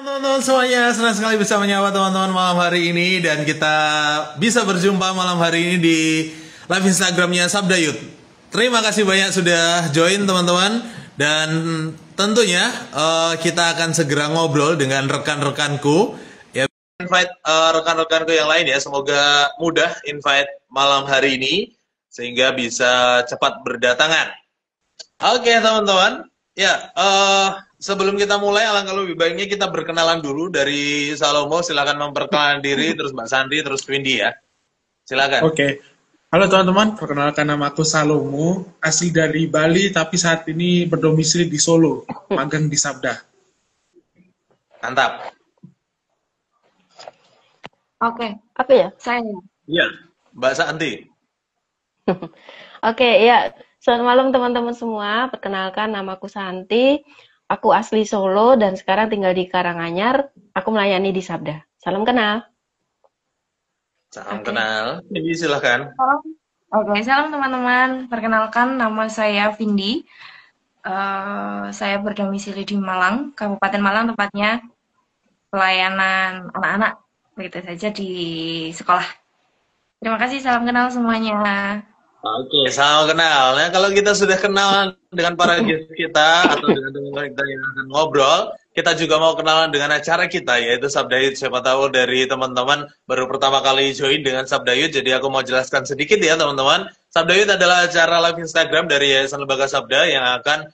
Malam teman-teman semuanya, senang sekali bisa menyapa teman-teman malam hari ini. Dan kita bisa berjumpa malam hari ini di live Instagramnya Sabda Youth. Terima kasih banyak sudah join teman-teman. Dan tentunya kita akan segera ngobrol dengan rekan-rekanku. Ya, invite rekan-rekanku yang lain ya. Semoga mudah invite malam hari ini sehingga bisa cepat berdatangan. Oke teman-teman. Ya, sebelum kita mulai, alangkah lebih baiknya kita berkenalan dulu. Dari Salomo, silakan memperkenalkan diri, terus Mbak Sandri, terus Windy ya. Silakan. Oke. Halo teman-teman, perkenalkan nama aku Salomo, asli dari Bali, tapi saat ini berdomisili di Solo, magang di Sabda. Mantap. Oke, apa ya? Saya. Iya, Mbak Santi. Oke, ya. Selamat malam teman-teman semua. Perkenalkan, namaku Santi. Aku asli Solo dan sekarang tinggal di Karanganyar. Aku melayani di Sabda. Salam kenal. Salam kenal. Ini silahkan. Oke, salam teman-teman. Perkenalkan, nama saya Windy. Saya berdomisili di Malang, Kabupaten Malang tepatnya. Pelayanan anak-anak, begitu saja di sekolah. Terima kasih, salam kenal semuanya. Oke, salam kenal. Nah, kalau kita sudah kenal dengan para guest kita atau dengan teman-teman kita yang akan ngobrol, kita juga mau kenalan dengan acara kita, yaitu Sabda Youth. Siapa tahu dari teman-teman baru pertama kali join dengan Sabda Youth, jadi aku mau jelaskan sedikit ya teman-teman. Sabda Youth adalah acara live Instagram dari Yayasan Lembaga Sabda yang akan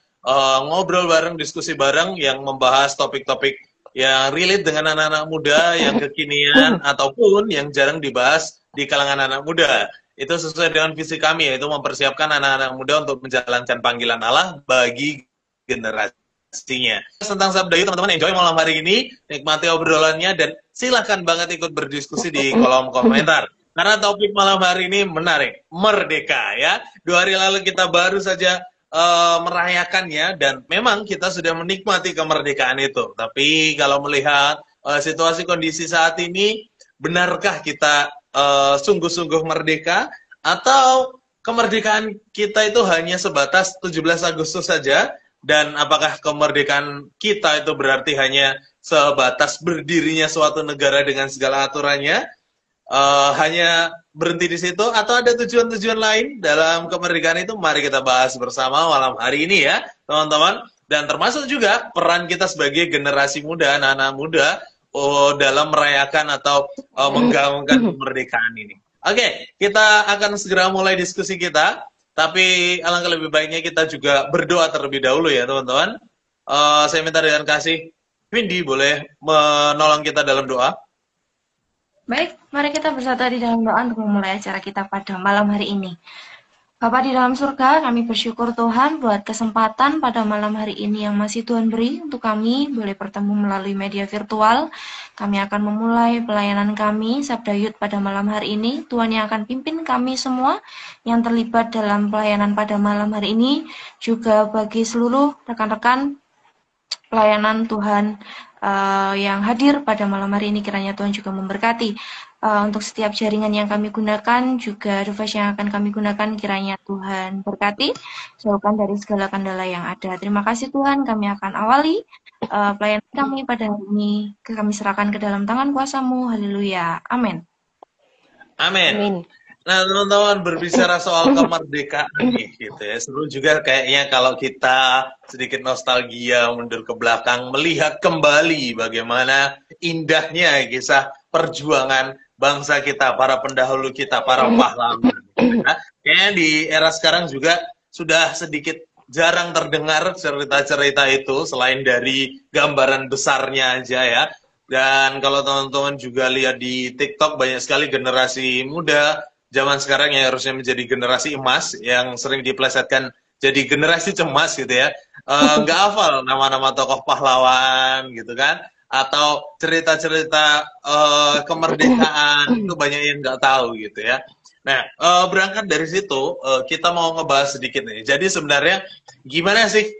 ngobrol bareng, diskusi bareng, yang membahas topik-topik yang relate dengan anak-anak muda, yang kekinian, ataupun yang jarang dibahas di kalangan anak muda. Itu sesuai dengan visi kami, yaitu mempersiapkan anak-anak muda untuk menjalankan panggilan Allah bagi generasinya. Tentang Sabda Youth, teman-teman enjoy malam hari ini, nikmati obrolannya, dan silahkan banget ikut berdiskusi di kolom komentar. Karena topik malam hari ini menarik, merdeka ya. 2 hari lalu kita baru saja merayakannya, dan memang kita sudah menikmati kemerdekaan itu. Tapi kalau melihat situasi kondisi saat ini, benarkah kita sungguh-sungguh merdeka, atau kemerdekaan kita itu hanya sebatas 17 Agustus saja, dan apakah kemerdekaan kita itu berarti hanya sebatas berdirinya suatu negara dengan segala aturannya, hanya berhenti di situ, atau ada tujuan-tujuan lain dalam kemerdekaan itu? Mari kita bahas bersama malam hari ini ya teman-teman, dan termasuk juga peran kita sebagai generasi muda, anak-anak muda, dalam merayakan atau menggaungkan kemerdekaan ini. Oke, kita akan segera mulai diskusi kita, tapi alangkah lebih baiknya kita juga berdoa terlebih dahulu ya teman-teman. Saya minta dengan kasih Windy boleh menolong kita dalam doa. Baik, mari kita bersatu di dalam doa untuk memulai acara kita pada malam hari ini. Bapa di dalam surga, kami bersyukur Tuhan buat kesempatan pada malam hari ini yang masih Tuhan beri untuk kami boleh bertemu melalui media virtual. Kami akan memulai pelayanan kami, Sabda Youth, pada malam hari ini. Tuhan yang akan pimpin kami semua yang terlibat dalam pelayanan pada malam hari ini. Juga bagi seluruh rekan-rekan pelayanan Tuhan yang hadir pada malam hari ini, kiranya Tuhan juga memberkati. Untuk setiap jaringan yang kami gunakan, juga device yang akan kami gunakan, kiranya Tuhan berkati, jauhkan dari segala kendala yang ada. Terima kasih Tuhan, kami akan awali pelayanan kami pada hari ini, kami serahkan ke dalam tangan kuasa-Mu. Haleluya, amin. Amin. Nah teman-teman, berbicara soal kemerdekaan nih gitu ya, seru juga kayaknya kalau kita sedikit nostalgia mundur ke belakang, melihat kembali bagaimana indahnya kisah perjuangan bangsa kita, para pendahulu kita, para pahlawan. Nah, kayaknya di era sekarang juga sudah sedikit jarang terdengar cerita-cerita itu, selain dari gambaran besarnya aja ya. Dan kalau teman-teman juga lihat di TikTok, banyak sekali generasi muda zaman sekarang yang harusnya menjadi generasi emas, yang sering diplesetkan jadi generasi cemas gitu ya. Nggak hafal nama-nama tokoh pahlawan gitu kan, atau cerita-cerita kemerdekaan itu banyak yang nggak tahu gitu ya. Nah, berangkat dari situ kita mau ngebahas sedikit nih. Jadi sebenarnya gimana sih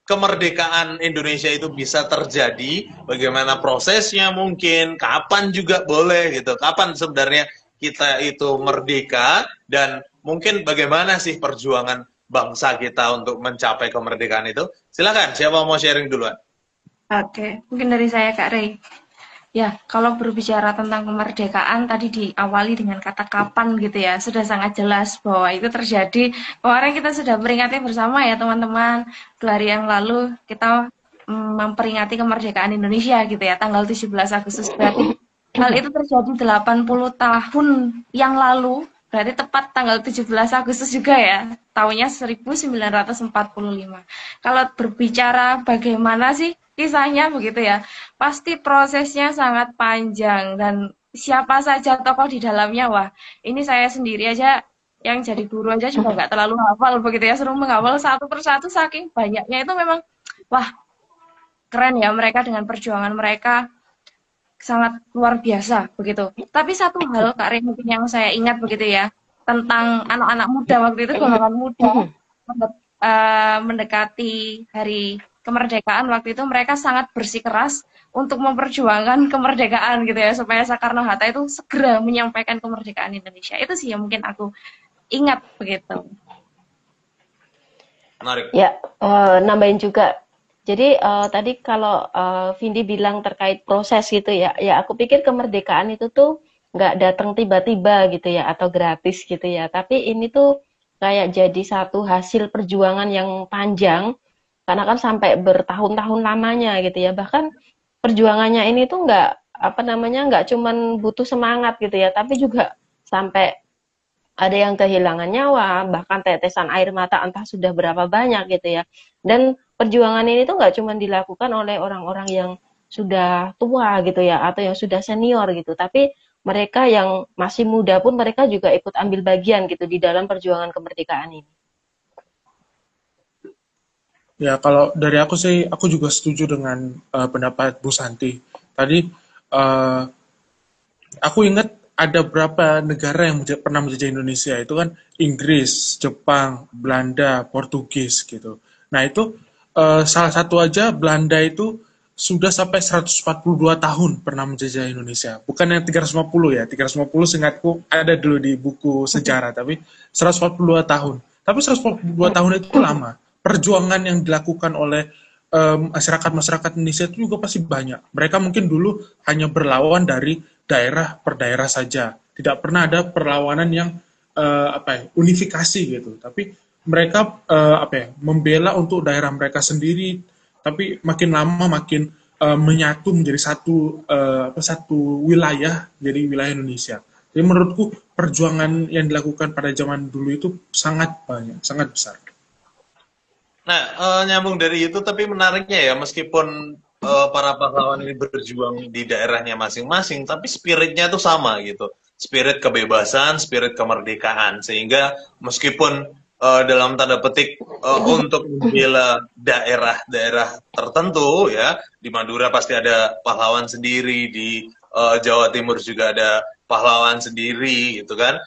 kemerdekaan Indonesia itu bisa terjadi? Bagaimana prosesnya mungkin? Kapan juga boleh gitu? Kapan sebenarnya kita itu merdeka, dan mungkin bagaimana sih perjuangan bangsa kita untuk mencapai kemerdekaan itu? Silakan, siapa mau sharing duluan? Oke, mungkin dari saya Kak Rey. Ya, kalau berbicara tentang kemerdekaan tadi diawali dengan kata kapan gitu ya, sudah sangat jelas bahwa itu terjadi. Kemarin kita sudah peringati bersama ya teman-teman, 2 hari yang lalu kita memperingati kemerdekaan Indonesia gitu ya, tanggal 17 Agustus. Berarti hal itu terjadi 80 tahun yang lalu, berarti tepat tanggal 17 Agustus juga ya, tahunnya 1945. Kalau berbicara bagaimana sih kisahnya begitu ya, pasti prosesnya sangat panjang dan siapa saja tokoh di dalamnya, wah ini saya sendiri aja yang jadi guru aja juga nggak terlalu hafal begitu ya, suruh menghafal satu persatu saking banyaknya itu memang, wah keren ya mereka dengan perjuangan mereka sangat luar biasa begitu. Tapi satu hal Kak Rey mungkin yang saya ingat begitu ya, tentang anak-anak muda waktu itu golongan muda mendekati hari kemerdekaan waktu itu mereka sangat bersikeras untuk memperjuangkan kemerdekaan gitu ya supaya Soekarno-Hatta itu segera menyampaikan kemerdekaan Indonesia. Itu sih yang mungkin aku ingat begitu. Menarik. Ya, nambahin juga. Jadi tadi kalau Vindi bilang terkait proses gitu ya, ya aku pikir kemerdekaan itu tuh nggak datang tiba-tiba gitu ya atau gratis gitu ya. Tapi ini tuh kayak jadi satu hasil perjuangan yang panjang karena kan sampai bertahun-tahun lamanya gitu ya. Bahkan perjuangannya ini tuh nggak apa namanya nggak cuman butuh semangat gitu ya, tapi juga sampai ada yang kehilangan nyawa, bahkan tetesan air mata entah sudah berapa banyak gitu ya. Dan perjuangan ini tuh nggak cuma dilakukan oleh orang-orang yang sudah tua gitu ya, atau yang sudah senior gitu, tapi mereka yang masih muda pun mereka juga ikut ambil bagian gitu di dalam perjuangan kemerdekaan ini. Ya, kalau dari aku sih, aku juga setuju dengan pendapat Bu Santi. Tadi aku ingat ada berapa negara yang pernah menjajah Indonesia. Itu kan Inggris, Jepang, Belanda, Portugis gitu. Nah itu salah satu aja Belanda itu sudah sampai 142 tahun pernah menjajah Indonesia. Bukan yang 350 ya. 350 seingatku ada dulu di buku sejarah. Tapi 142 tahun. Tapi 142 tahun itu lama. Perjuangan yang dilakukan oleh masyarakat-masyarakat Indonesia itu juga pasti banyak. Mereka mungkin dulu hanya berlawan dari daerah per daerah saja. Tidak pernah ada perlawanan yang unifikasi gitu. Tapi mereka membela untuk daerah mereka sendiri. Tapi makin lama makin menyatu menjadi satu wilayah, jadi wilayah Indonesia. Jadi menurutku perjuangan yang dilakukan pada zaman dulu itu sangat banyak, sangat besar. Nah, nyambung dari itu, tapi menariknya ya, meskipun para pahlawan ini berjuang di daerahnya masing-masing, tapi spiritnya tuh sama gitu. Spirit kebebasan, spirit kemerdekaan. Sehingga meskipun dalam tanda petik untuk membela daerah-daerah tertentu ya, di Madura pasti ada pahlawan sendiri, di Jawa Timur juga ada pahlawan sendiri gitu kan.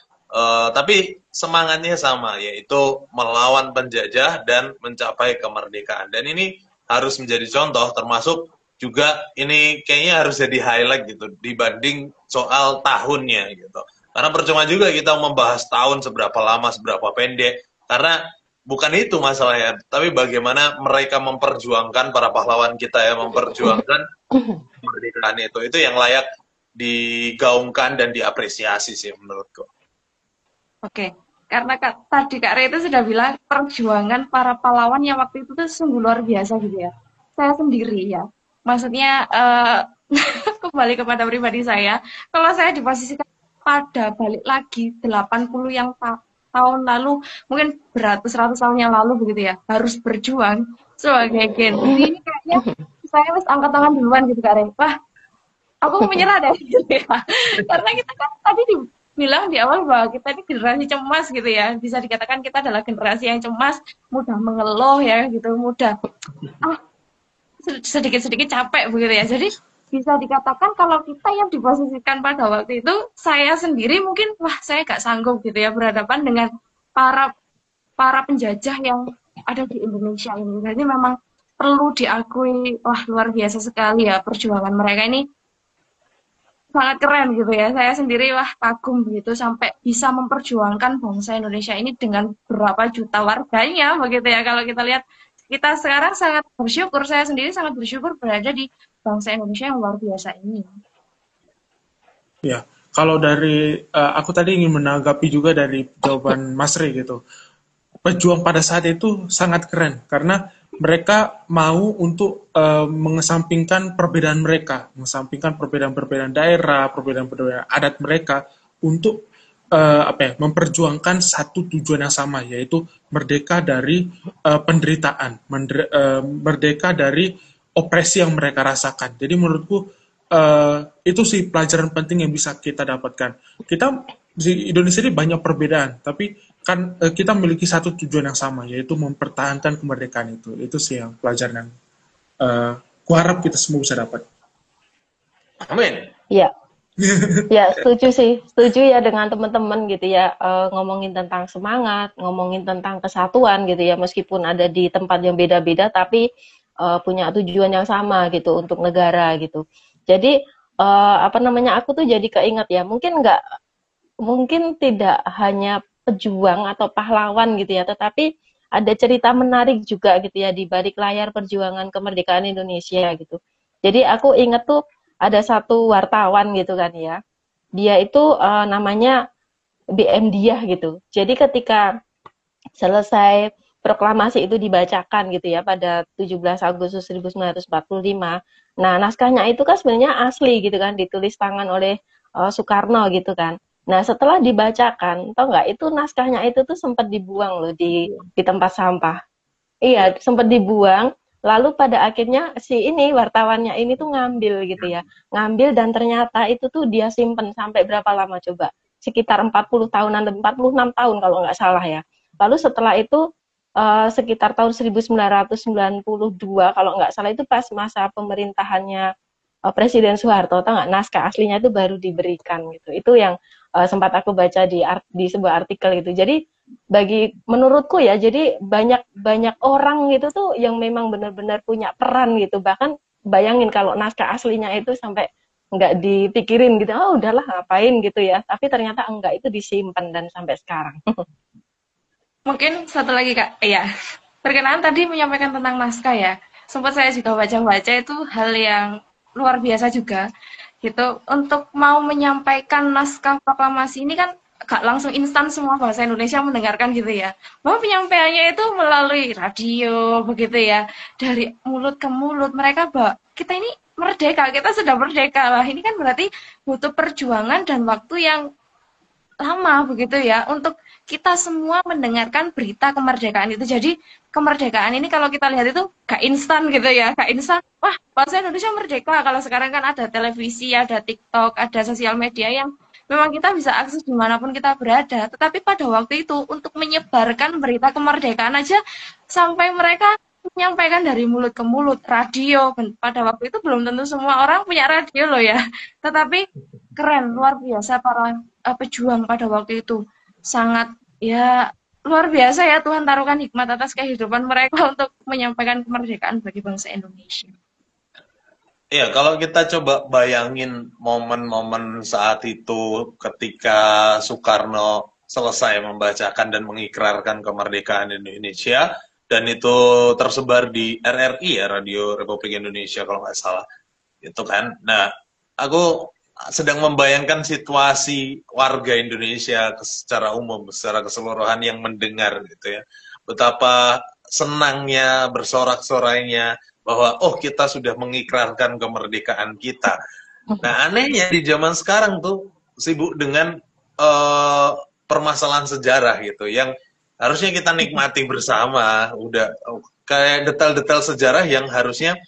Tapi semangatnya sama, yaitu melawan penjajah dan mencapai kemerdekaan. Dan ini harus menjadi contoh, termasuk juga ini kayaknya harus jadi highlight gitu dibanding soal tahunnya gitu. Karena percuma juga kita membahas tahun seberapa lama, seberapa pendek, karena bukan itu masalahnya, tapi bagaimana mereka memperjuangkan para pahlawan kita ya, memperjuangkan kemerdekaan itu yang layak digaungkan dan diapresiasi sih menurutku. Oke, karena tadi Kak Rey itu sudah bilang perjuangan para pahlawan yang waktu itu tuh sungguh luar biasa gitu ya. Saya sendiri ya, maksudnya kembali kepada pribadi saya, kalau saya diposisikan pada balik lagi 80 yang tahun lalu, mungkin beratus-ratus tahun yang lalu begitu ya, harus berjuang sebagai Gen Z ini kayaknya saya harus angkat tangan duluan gitu Kak Rey. Wah, aku menyerah deh gitu ya. Karena kita kan tadi bilang di awal bahwa kita ini generasi cemas gitu ya, bisa dikatakan kita adalah generasi yang cemas, mudah mengeluh ya gitu, mudah sedikit-sedikit capek begitu ya. Jadi bisa dikatakan kalau kita yang diposisikan pada waktu itu, saya sendiri mungkin wah saya gak sanggup gitu ya berhadapan dengan para penjajah yang ada di Indonesia ini. Jadi memang perlu diakui, wah luar biasa sekali ya perjuangan mereka ini. Sangat keren gitu ya, saya sendiri wah kagum begitu sampai bisa memperjuangkan bangsa Indonesia ini dengan berapa juta warganya begitu ya, kalau kita lihat kita sekarang sangat bersyukur, saya sendiri sangat bersyukur berada di bangsa Indonesia yang luar biasa ini. Ya, kalau dari aku tadi ingin menanggapi juga dari jawaban Mas Rey gitu. Pejuang pada saat itu sangat keren karena mereka mau untuk mengesampingkan perbedaan mereka, mengesampingkan perbedaan-perbedaan daerah, perbedaan-perbedaan adat mereka untuk memperjuangkan satu tujuan yang sama, yaitu merdeka dari penderitaan, merdeka dari opresi yang mereka rasakan. Jadi menurutku itu sih pelajaran penting yang bisa kita dapatkan. Kita di Indonesia ini banyak perbedaan, tapi kan kita memiliki satu tujuan yang sama, yaitu mempertahankan kemerdekaan itu. Itu sih yang pelajaran yang kuharap kita semua bisa dapat. Amin. Iya. Ya, setuju sih. Setuju ya dengan teman-teman gitu ya, ngomongin tentang semangat, ngomongin tentang kesatuan gitu ya, meskipun ada di tempat yang beda-beda, tapi punya tujuan yang sama gitu untuk negara gitu. Jadi aku tuh jadi keinget ya, mungkin tidak hanya pejuang atau pahlawan gitu ya, tetapi ada cerita menarik juga gitu ya di balik layar perjuangan kemerdekaan Indonesia gitu. Jadi aku inget tuh ada satu wartawan gitu kan ya, dia itu namanya BM Diah gitu. Jadi ketika selesai proklamasi itu dibacakan gitu ya pada 17 Agustus 1945, nah naskahnya itu kan sebenarnya asli gitu kan, ditulis tangan oleh Soekarno gitu kan. Nah setelah dibacakan, tau nggak itu naskahnya itu tuh sempat dibuang loh di tempat sampah. Iya, sempat dibuang. Lalu pada akhirnya si ini wartawannya ini tuh ngambil gitu ya, ngambil dan ternyata itu tuh dia simpen sampai berapa lama coba? Sekitar 40 tahunan, 46 tahun kalau nggak salah ya. Lalu setelah itu sekitar tahun 1992 kalau nggak salah itu pas masa pemerintahannya Presiden Soeharto, tau nggak, naskah aslinya itu baru diberikan gitu. Itu yang sempat aku baca di sebuah artikel gitu. Jadi menurutku ya, jadi banyak orang gitu tuh yang memang benar-benar punya peran gitu. Bahkan bayangin kalau naskah aslinya itu sampai nggak dipikirin gitu, oh udahlah ngapain gitu ya. Tapi ternyata enggak, itu disimpan dan sampai sekarang. Mungkin satu lagi Kak, ya. Perkenaan tadi menyampaikan tentang naskah ya. Sempat saya juga baca-baca itu hal yang luar biasa juga. Gitu. Untuk mau menyampaikan naskah proklamasi ini kan gak langsung instan semua bahasa Indonesia mendengarkan gitu ya. Bahwa penyampaiannya itu melalui radio begitu ya. Dari mulut ke mulut mereka bahwa kita ini merdeka, kita sudah merdeka lah. Ini kan berarti butuh perjuangan dan waktu yang lama begitu ya untuk kita semua mendengarkan berita kemerdekaan itu. Jadi kemerdekaan ini kalau kita lihat itu gak instan gitu ya, gak instan. Wah, bangsa Indonesia merdeka. Kalau sekarang kan ada televisi, ada TikTok, ada sosial media yang memang kita bisa akses dimanapun kita berada. Tetapi pada waktu itu untuk menyebarkan berita kemerdekaan aja sampai mereka menyampaikan dari mulut ke mulut, radio. Pada waktu itu belum tentu semua orang punya radio loh ya. Tetapi keren, luar biasa para pejuang pada waktu itu. Sangat ya luar biasa ya, Tuhan taruhkan hikmat atas kehidupan mereka untuk menyampaikan kemerdekaan bagi bangsa Indonesia. Iya, kalau kita coba bayangin momen-momen saat itu ketika Soekarno selesai membacakan dan mengikrarkan kemerdekaan Indonesia, dan itu tersebar di RRI ya, Radio Republik Indonesia kalau nggak salah, itu kan. Nah, aku sedang membayangkan situasi warga Indonesia secara umum, secara keseluruhan yang mendengar gitu ya, betapa senangnya, bersorak-sorainya bahwa oh kita sudah mengikrarkan kemerdekaan kita. Nah anehnya di zaman sekarang tuh sibuk dengan permasalahan sejarah gitu, yang harusnya kita nikmati bersama. Udah kayak detail-detail sejarah yang harusnya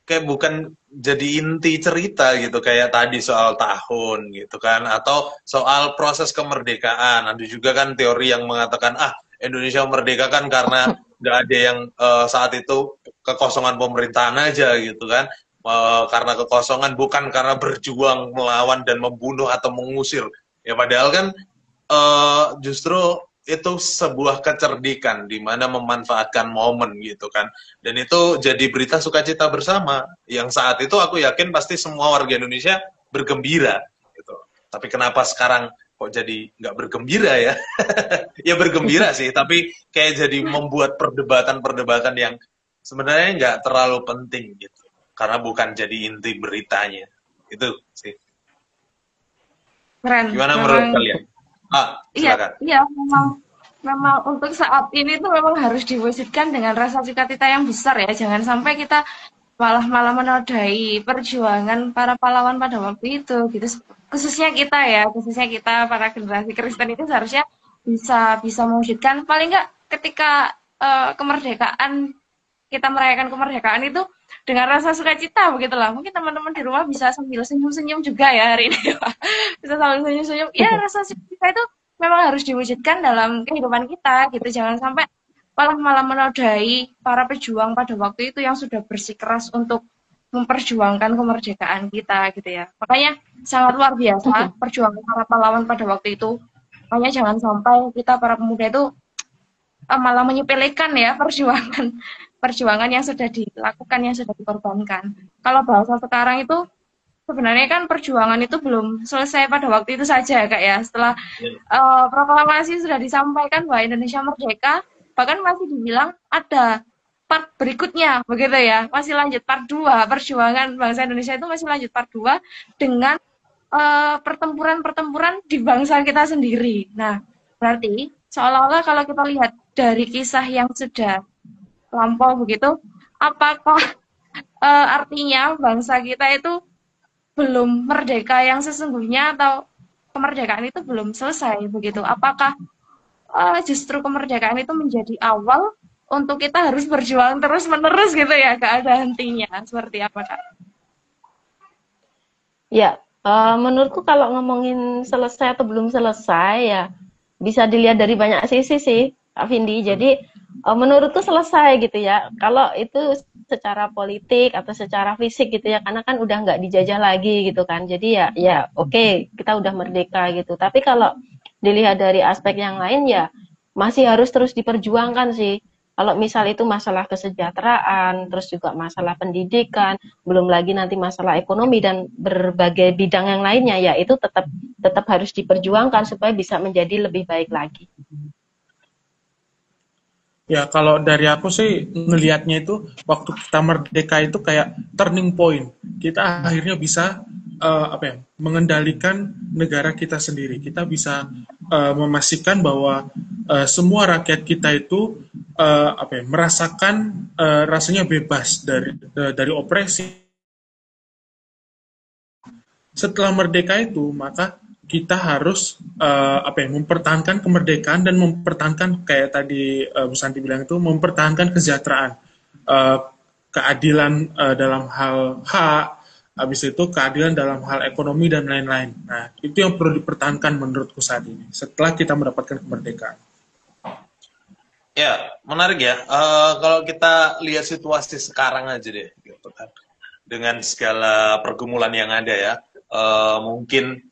kayak bukan jadi inti cerita gitu, kayak tadi soal tahun gitu kan, atau soal proses kemerdekaan. Ada juga kan teori yang mengatakan Indonesia merdeka kan karena nggak ada yang saat itu kekosongan pemerintahan aja gitu kan, karena kekosongan bukan karena berjuang melawan dan membunuh atau mengusir ya, padahal kan justru itu sebuah kecerdikan di mana memanfaatkan momen gitu kan, dan itu jadi berita sukacita bersama yang saat itu aku yakin pasti semua warga Indonesia bergembira gitu. Tapi kenapa sekarang kok jadi nggak bergembira ya? Ya bergembira sih, tapi kayak jadi membuat perdebatan-perdebatan yang sebenarnya nggak terlalu penting gitu, karena bukan jadi inti beritanya. Itu sih. Keren, Gimana menurut memang. kalian? Iya, Silakan. iya, memang untuk saat ini tuh memang harus diwujudkan dengan rasa cita-cita yang besar ya. Jangan sampai kita malah menodai perjuangan para pahlawan pada waktu itu gitu. Khususnya kita para generasi Kristen itu seharusnya bisa bisa mewujudkan paling nggak ketika kemerdekaan kita merayakan kemerdekaan itu dengan rasa sukacita begitulah. Mungkin teman-teman di rumah bisa sambil senyum-senyum juga ya hari ini. Bisa sambil senyum-senyum. Ya rasa sukacita itu memang harus diwujudkan dalam kehidupan kita gitu. Jangan sampai malah menodai para pejuang pada waktu itu yang sudah bersikeras untuk memperjuangkan kemerdekaan kita gitu ya. Makanya sangat luar biasa perjuangan para pahlawan pada waktu itu. Makanya jangan sampai kita para pemuda itu malah menyepelekan ya perjuangan yang sudah dilakukan, yang sudah dikorbankan. Kalau bahasa sekarang itu sebenarnya kan perjuangan itu belum selesai pada waktu itu saja Kak ya. Setelah proklamasi sudah disampaikan bahwa Indonesia merdeka, bahkan masih dibilang ada part berikutnya begitu ya. Masih lanjut part 2, perjuangan bangsa Indonesia itu masih lanjut part 2 dengan pertempuran-pertempuran di bangsa kita sendiri. Nah, berarti seolah-olah kalau kita lihat dari kisah yang sudah lampau begitu, apakah artinya bangsa kita itu belum merdeka yang sesungguhnya atau kemerdekaan itu belum selesai begitu? Apakah justru kemerdekaan itu menjadi awal untuk kita harus berjuang terus-menerus gitu ya, gak ada hentinya? Seperti apa, Kak? Ya, menurutku kalau ngomongin selesai atau belum selesai ya bisa dilihat dari banyak sisi sih, Kak Vindi. Jadi menurutku selesai gitu ya. Kalau itu secara politik atau secara fisik gitu ya, karena kan udah nggak dijajah lagi gitu kan. Jadi ya oke, kita udah merdeka gitu. Tapi kalau dilihat dari aspek yang lain ya masih harus terus diperjuangkan sih. Kalau misal itu masalah kesejahteraan, terus juga masalah pendidikan, belum lagi nanti masalah ekonomi dan berbagai bidang yang lainnya, ya itu tetap harus diperjuangkan supaya bisa menjadi lebih baik lagi. Ya, kalau dari aku sih ngelihatnya itu waktu kita merdeka itu kayak turning point. Kita akhirnya bisa mengendalikan negara kita sendiri. Kita bisa memastikan bahwa semua rakyat kita itu merasakan rasanya bebas dari opresi. Setelah merdeka itu, maka kita harus mempertahankan kemerdekaan dan mempertahankan kayak tadi Bu Santi bilang itu mempertahankan kesejahteraan, keadilan dalam hal hak, habis itu keadilan dalam hal ekonomi dan lain-lain. Nah, itu yang perlu dipertahankan menurutku saat ini setelah kita mendapatkan kemerdekaan. Ya, menarik ya. Kalau kita lihat situasi sekarang aja deh, gitu kan, dengan segala pergumulan yang ada ya, mungkin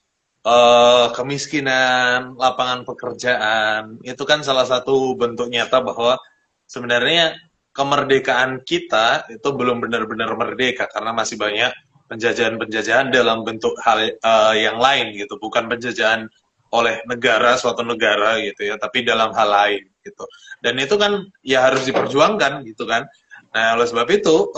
kemiskinan, lapangan pekerjaan, itu kan salah satu bentuk nyata bahwa sebenarnya kemerdekaan kita itu belum benar-benar merdeka karena masih banyak penjajahan-penjajahan dalam bentuk hal yang lain gitu, bukan penjajahan oleh negara, suatu negara gitu ya, tapi dalam hal lain gitu. Dan itu kan ya harus diperjuangkan gitu kan. Nah, oleh sebab itu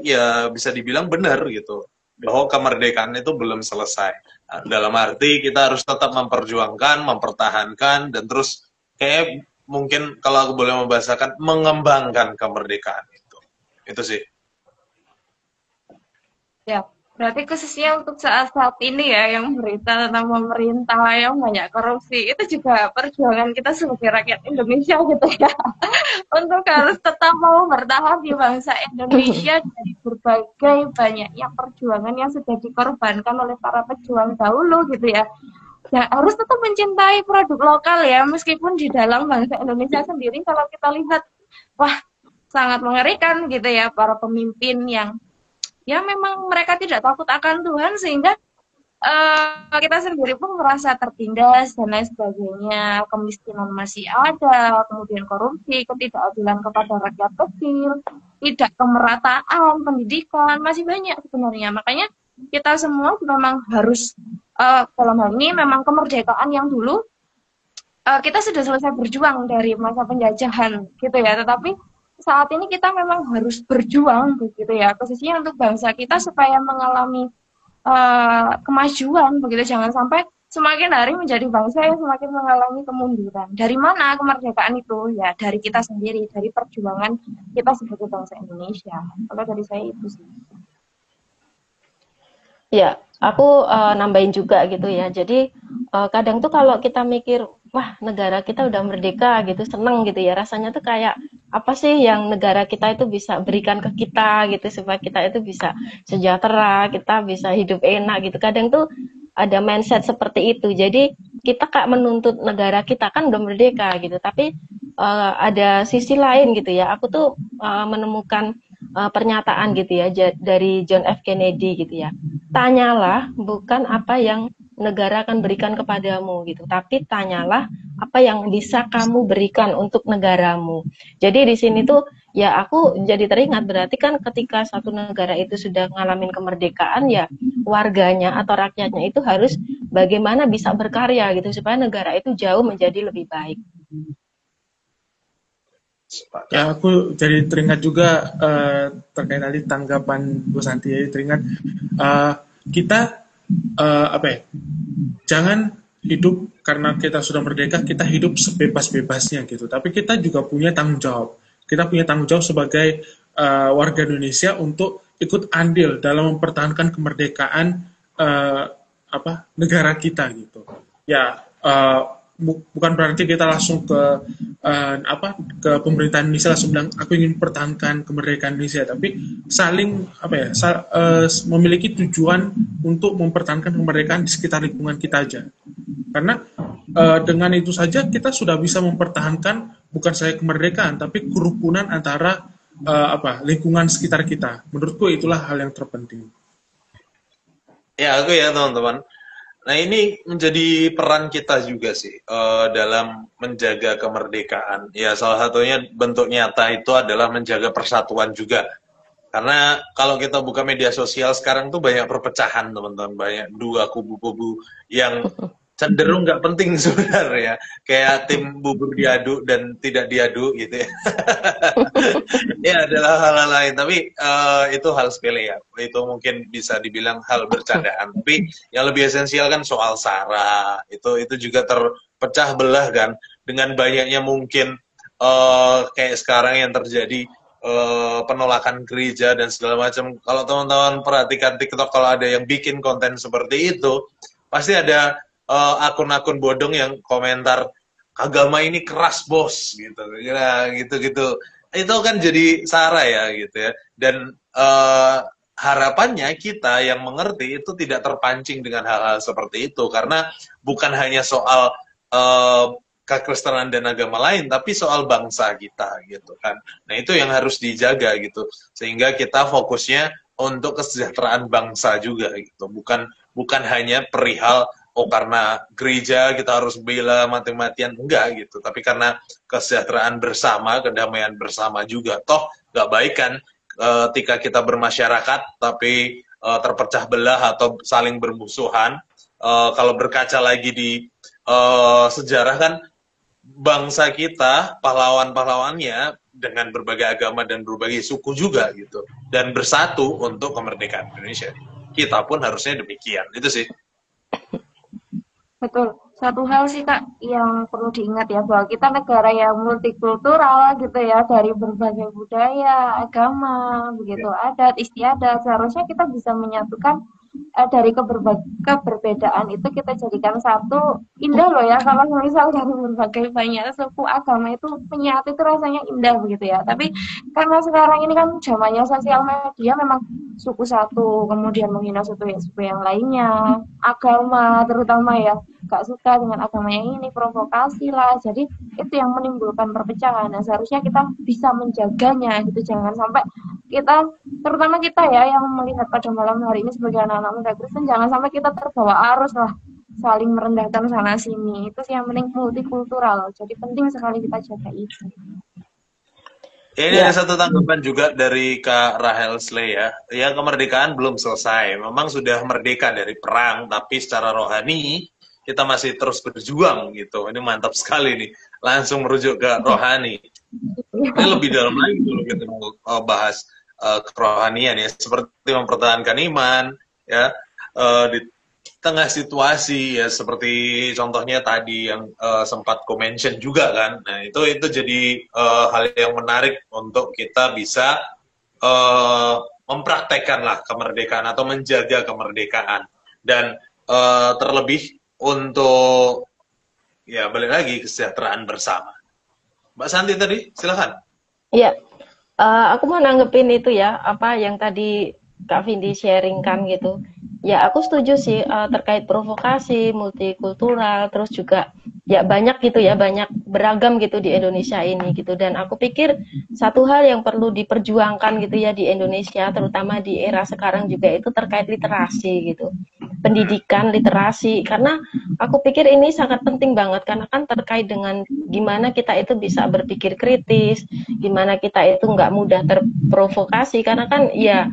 ya bisa dibilang benar gitu bahwa kemerdekaan itu belum selesai. Nah, dalam arti kita harus tetap memperjuangkan, mempertahankan, dan terus kayak mungkin kalau aku boleh membahasakan mengembangkan kemerdekaan itu. Itu sih. Ya, berarti khususnya untuk saat-saat ini ya, yang berita tentang pemerintah yang banyak korupsi, itu juga perjuangan kita sebagai rakyat Indonesia gitu ya. Untuk harus tetap mau bertahan di bangsa Indonesia dari berbagai banyaknya perjuangan yang sudah dikorbankan oleh para pejuang dahulu gitu ya. Ya, harus tetap mencintai produk lokal ya, meskipun di dalam bangsa Indonesia sendiri kalau kita lihat, wah sangat mengerikan gitu ya, para pemimpin yang ya memang mereka tidak takut akan Tuhan sehingga kita sendiri pun merasa tertindas dan lain sebagainya. Kemiskinan masih ada, kemudian korupsi, ketidakadilan kepada rakyat kecil, tidak kemerataan pendidikan, masih banyak sebenarnya. Makanya kita semua memang harus dalam hal ini memang kemerdekaan yang dulu kita sudah selesai berjuang dari masa penjajahan gitu ya, tetapi saat ini kita memang harus berjuang begitu ya, khususnya untuk bangsa kita supaya mengalami kemajuan begitu, jangan sampai semakin hari menjadi bangsa yang semakin mengalami kemunduran. Dari mana kemerdekaan itu? Ya dari kita sendiri, dari perjuangan kita sebagai bangsa Indonesia. Kalau dari saya itu sih. Ya, aku nambahin juga gitu ya. Jadi kadang tuh kalau kita mikir, wah negara kita udah merdeka gitu, seneng gitu ya. Rasanya tuh kayak apa sih yang negara kita itu bisa berikan ke kita gitu supaya kita itu bisa sejahtera, kita bisa hidup enak gitu. Kadang tuh ada mindset seperti itu. Jadi kita kayak menuntut negara kita kan udah merdeka gitu, tapi ada sisi lain gitu ya. Aku tuh menemukan pernyataan gitu ya dari John F. Kennedy gitu ya. Tanyalah bukan apa yang negara akan berikan kepadamu gitu, tapi tanyalah apa yang bisa kamu berikan untuk negaramu. Jadi di sini tuh ya aku jadi teringat berarti kan ketika satu negara itu sudah ngalamin kemerdekaan ya warganya atau rakyatnya itu harus bagaimana bisa berkarya gitu supaya negara itu jauh menjadi lebih baik. Ya, aku jadi teringat juga terkait tadi tanggapan Bu Santi, jadi teringat kita apa ya, jangan hidup karena kita sudah merdeka, kita hidup sebebas-bebasnya gitu. Tapi kita juga punya tanggung jawab. Kita punya tanggung jawab sebagai warga Indonesia untuk ikut andil dalam mempertahankan kemerdekaan negara kita gitu. Ya, bukan berarti kita langsung ke pemerintahan Indonesia langsung bilang aku ingin pertahankan kemerdekaan Indonesia, tapi saling memiliki tujuan untuk mempertahankan kemerdekaan di sekitar lingkungan kita aja. Karena dengan itu saja kita sudah bisa mempertahankan bukan saja kemerdekaan tapi kerukunan antara lingkungan sekitar kita. Menurutku itulah hal yang terpenting. Ya, aku ya teman-teman. Nah, ini menjadi peran kita juga sih dalam menjaga kemerdekaan. Ya, salah satunya bentuk nyata itu adalah menjaga persatuan juga. Karena kalau kita buka media sosial sekarang tuh banyak perpecahan, teman-teman. Banyak dua kubu-kubu yang cenderung nggak penting sebenarnya. Kayak tim bubur diaduk dan tidak diaduk gitu ya. Ya, adalah hal-hal lain. Tapi itu hal sepele ya. Itu mungkin bisa dibilang hal bercandaan. Tapi yang lebih esensial kan soal SARA. Itu juga terpecah belah kan. Dengan banyaknya mungkin kayak sekarang yang terjadi penolakan gereja dan segala macam. Kalau teman-teman perhatikan TikTok, kalau ada yang bikin konten seperti itu, pasti ada akun-akun bodong yang komentar agama ini keras bos gitu, ya gitu-gitu. Itu kan jadi SARA ya gitu ya. Dan harapannya kita yang mengerti itu tidak terpancing dengan hal-hal seperti itu, karena bukan hanya soal kekristenan dan agama lain, tapi soal bangsa kita gitu kan. Nah, itu yang harus dijaga gitu, sehingga kita fokusnya untuk kesejahteraan bangsa juga gitu, bukan hanya perihal karena gereja kita harus bela mati-matian, enggak gitu, tapi karena kesejahteraan bersama, kedamaian bersama juga. Toh nggak baik kan ketika kita bermasyarakat tapi terpecah belah atau saling bermusuhan. Kalau berkaca lagi di sejarah kan, bangsa kita pahlawan-pahlawannya dengan berbagai agama dan berbagai suku juga gitu, dan bersatu untuk kemerdekaan Indonesia. Kita pun harusnya demikian. Itu sih. Betul. Satu hal sih Kak yang perlu diingat ya, bahwa kita negara yang multikultural gitu ya, dari berbagai budaya, agama, begitu, adat, istiadat. Seharusnya kita bisa menyatukan dari keberbedaan itu kita jadikan satu. Indah loh ya kalau misal dari berbagai banyak suku agama itu menyatu, itu rasanya indah begitu ya. Tapi karena sekarang ini kan zamannya sosial media, memang suku satu kemudian menghina suku yang lainnya, agama terutama ya, gak suka dengan agama yang ini, provokasi lah, jadi itu yang menimbulkan perpecahan. Nah, seharusnya kita bisa menjaganya gitu, jangan sampai kita, terutama kita ya yang melihat pada malam hari ini sebagai anak-anak muda Kristen, jangan sampai kita terbawa arus lah, saling merendahkan sana sini. Itu sih yang penting multikultural, jadi penting sekali kita jaga itu. Ya, ini Ya, ada satu tanggapan juga dari Kak Rahel Sley ya. Ya, kemerdekaan belum selesai. Memang sudah merdeka dari perang, tapi secara rohani kita masih terus berjuang gitu. Ini mantap sekali nih. Langsung merujuk ke rohani. Ini lebih dalam lagi kalau kita mau bahas kerohanian ya, seperti mempertahankan iman ya, di tengah situasi ya, seperti contohnya tadi yang sempat mention juga kan. Nah, itu jadi hal yang menarik untuk kita bisa mempraktekkan lah kemerdekaan atau menjaga kemerdekaan. Dan terlebih untuk ya balik lagi kesejahteraan bersama. Mbak Santi tadi, silakan. iya. Aku mau nanggepin itu ya, apa yang tadi Kak Vindi sharingkan gitu. Ya, aku setuju sih terkait provokasi, multikultural, terus juga ya banyak gitu ya, banyak beragam gitu di Indonesia ini gitu. Dan aku pikir satu hal yang perlu diperjuangkan gitu ya di Indonesia, terutama di era sekarang juga itu terkait literasi gitu. Pendidikan, literasi, karena aku pikir ini sangat penting banget karena kan terkait dengan gimana kita itu bisa berpikir kritis, gimana kita itu nggak mudah terprovokasi karena kan ya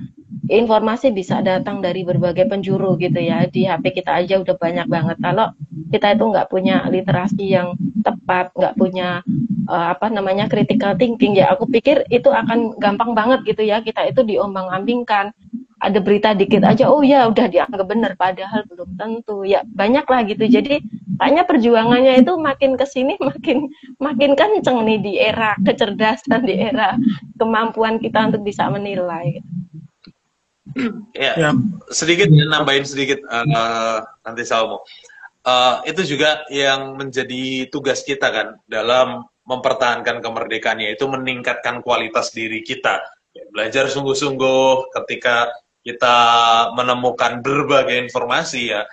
informasi bisa datang dari berbagai penjuru gitu ya, di HP kita aja udah banyak banget. Kalau kita itu nggak punya literasi yang tepat, nggak punya apa namanya critical thinking, ya aku pikir itu akan gampang banget gitu ya, kita itu diombang-ambingkan. Ada berita dikit aja, oh ya udah dianggap benar, padahal belum tentu. Ya banyak lah gitu. Jadi kayaknya perjuangannya itu makin kesini makin makin kenceng nih di era kecerdasan, di era kemampuan kita untuk bisa menilai. Ya, Ya, sedikit nambahin sedikit nanti Salmo. Itu juga yang menjadi tugas kita kan dalam mempertahankan kemerdekaan, yaitu meningkatkan kualitas diri kita. Ya, belajar sungguh-sungguh ketika kita menemukan berbagai informasi ya,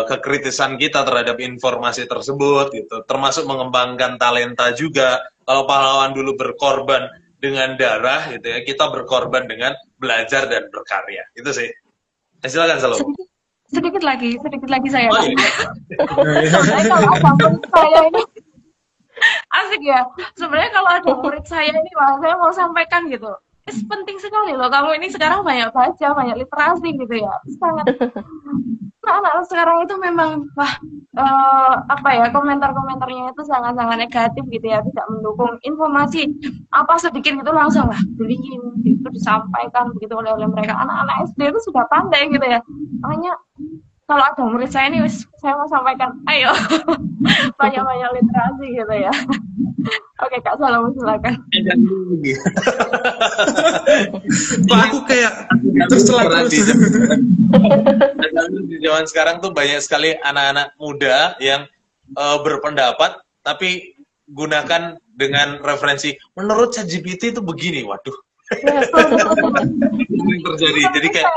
kekritisan kita terhadap informasi tersebut gitu, termasuk mengembangkan talenta juga. Kalau pahlawan dulu berkorban dengan darah gitu ya, kita berkorban dengan belajar dan berkarya. Itu sih. Silakan Salomo. Sedikit lagi saya. Oh, Pak. iya. Sebenarnya kalau ada murid saya ini asik ya. Sebenarnya kalau ada murid saya ini, Pak, saya mau sampaikan gitu. Penting sekali loh, kamu ini sekarang banyak baca, banyak literasi gitu ya. Sangat anak-anak sekarang itu memang apa ya, komentar-komentarnya itu sangat-sangat negatif gitu ya, tidak mendukung informasi apa sedikit itu langsung lah beliin itu disampaikan begitu oleh mereka. Anak-anak SD itu sudah pandai gitu ya, makanya kalau ada murid saya ini saya mau sampaikan, ayo banyak-banyak literasi gitu ya. Oke Kak Salomo silakan. Kok aku kayak terselak terus. Di zaman sekarang tuh banyak sekali anak-anak muda yang berpendapat tapi gunakan dengan referensi menurut ChatGPT itu begini. Waduh. Ini terjadi. Jadi kayak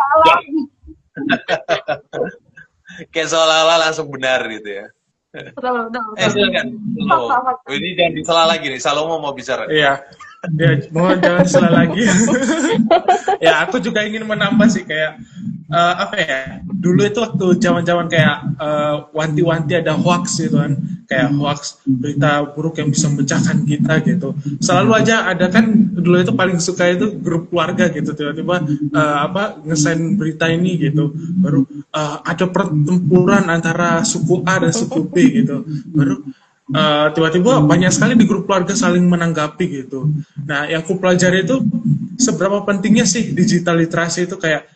kayak seolah-olah langsung benar gitu ya. Betul. Silakan. Ini jangan disela lagi nih. Salomo mau bicara. Iya. Ya, mohon jangan salah lagi. Ya, aku juga ingin menambah sih kayak apa ya? Dulu itu waktu zaman-zaman kayak wanti-wanti ada hoax gitu kan, kayak hoax berita buruk yang bisa memecahkan kita gitu. Selalu aja ada kan, dulu itu paling suka itu grup keluarga gitu, tiba-tiba apa ngesen berita ini gitu, baru ada pertempuran antara suku A dan suku B gitu, baru tiba-tiba banyak sekali di grup keluarga saling menanggapi gitu. Nah, yang ku pelajari itu seberapa pentingnya sih digital literasi itu, kayak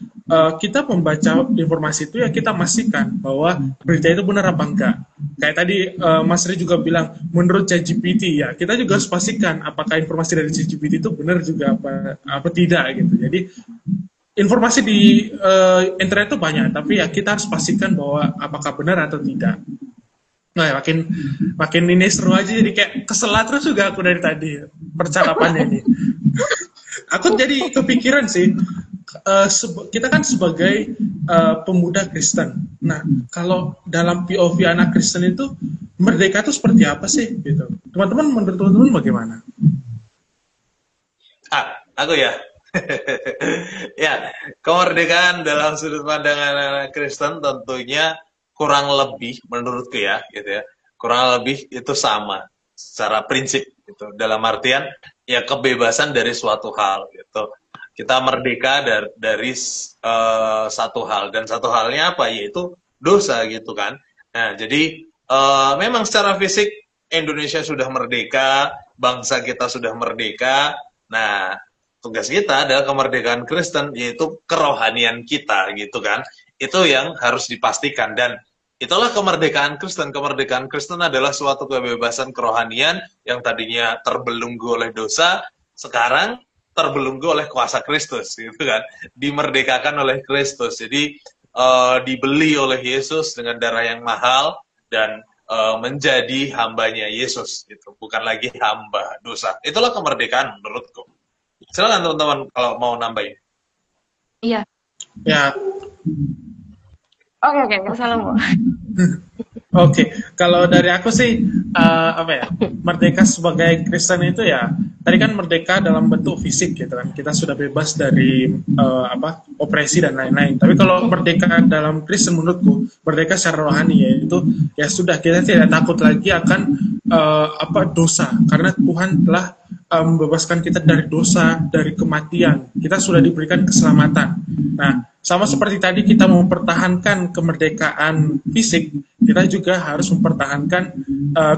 kita membaca informasi itu ya kita pastikan bahwa berita itu benar apa enggak. Kayak tadi Mas Ri juga bilang menurut ChatGPT, ya kita juga harus pastikan apakah informasi dari ChatGPT itu benar juga apa tidak gitu. Jadi informasi di internet itu banyak, tapi ya kita harus pastikan bahwa apakah benar atau tidak. Nah, makin ini seru aja, jadi kayak keselat terus juga aku dari tadi percakapannya ini. Aku jadi kepikiran sih, kita kan sebagai pemuda Kristen. Nah, kalau dalam POV anak Kristen itu merdeka itu seperti apa sih gitu? Teman-teman, menurut teman-teman bagaimana? Aku ya. Ya, kemerdekaan dalam sudut pandangan anak Kristen tentunya kurang lebih menurutku ya gitu ya, kurang lebih itu sama secara prinsip gitu. Dalam artian ya kebebasan dari suatu hal gitu. Kita merdeka dari satu hal, dan satu halnya apa, yaitu dosa gitu kan. Nah, jadi memang secara fisik Indonesia sudah merdeka, bangsa kita sudah merdeka. Nah, tugas kita adalah kemerdekaan Kristen, yaitu kerohanian kita gitu kan. Itu yang harus dipastikan, dan itulah kemerdekaan Kristen. Kemerdekaan Kristen adalah suatu kebebasan kerohanian yang tadinya terbelenggu oleh dosa, sekarang terbelenggu oleh kuasa Kristus gitu kan. Dimerdekakan oleh Kristus. Jadi dibeli oleh Yesus dengan darah yang mahal, dan menjadi hambanya Yesus gitu, bukan lagi hamba dosa. Itulah kemerdekaan menurutku. Silakan teman-teman kalau mau nambahin. Iya. Ya, Oke, Kak Salomo. oke. Kalau dari aku sih apa ya? Merdeka sebagai Kristen itu ya, tadi kan merdeka dalam bentuk fisik gitu kan. Kita sudah bebas dari opresi dan lain-lain. Tapi kalau merdeka dalam Kristen menurutku, merdeka secara rohani yaitu ya sudah, kita tidak takut lagi akan dosa, karena Tuhan telah membebaskan kita dari dosa, dari kematian. Kita sudah diberikan keselamatan. Nah, sama seperti tadi kita mempertahankan kemerdekaan fisik, kita juga harus mempertahankan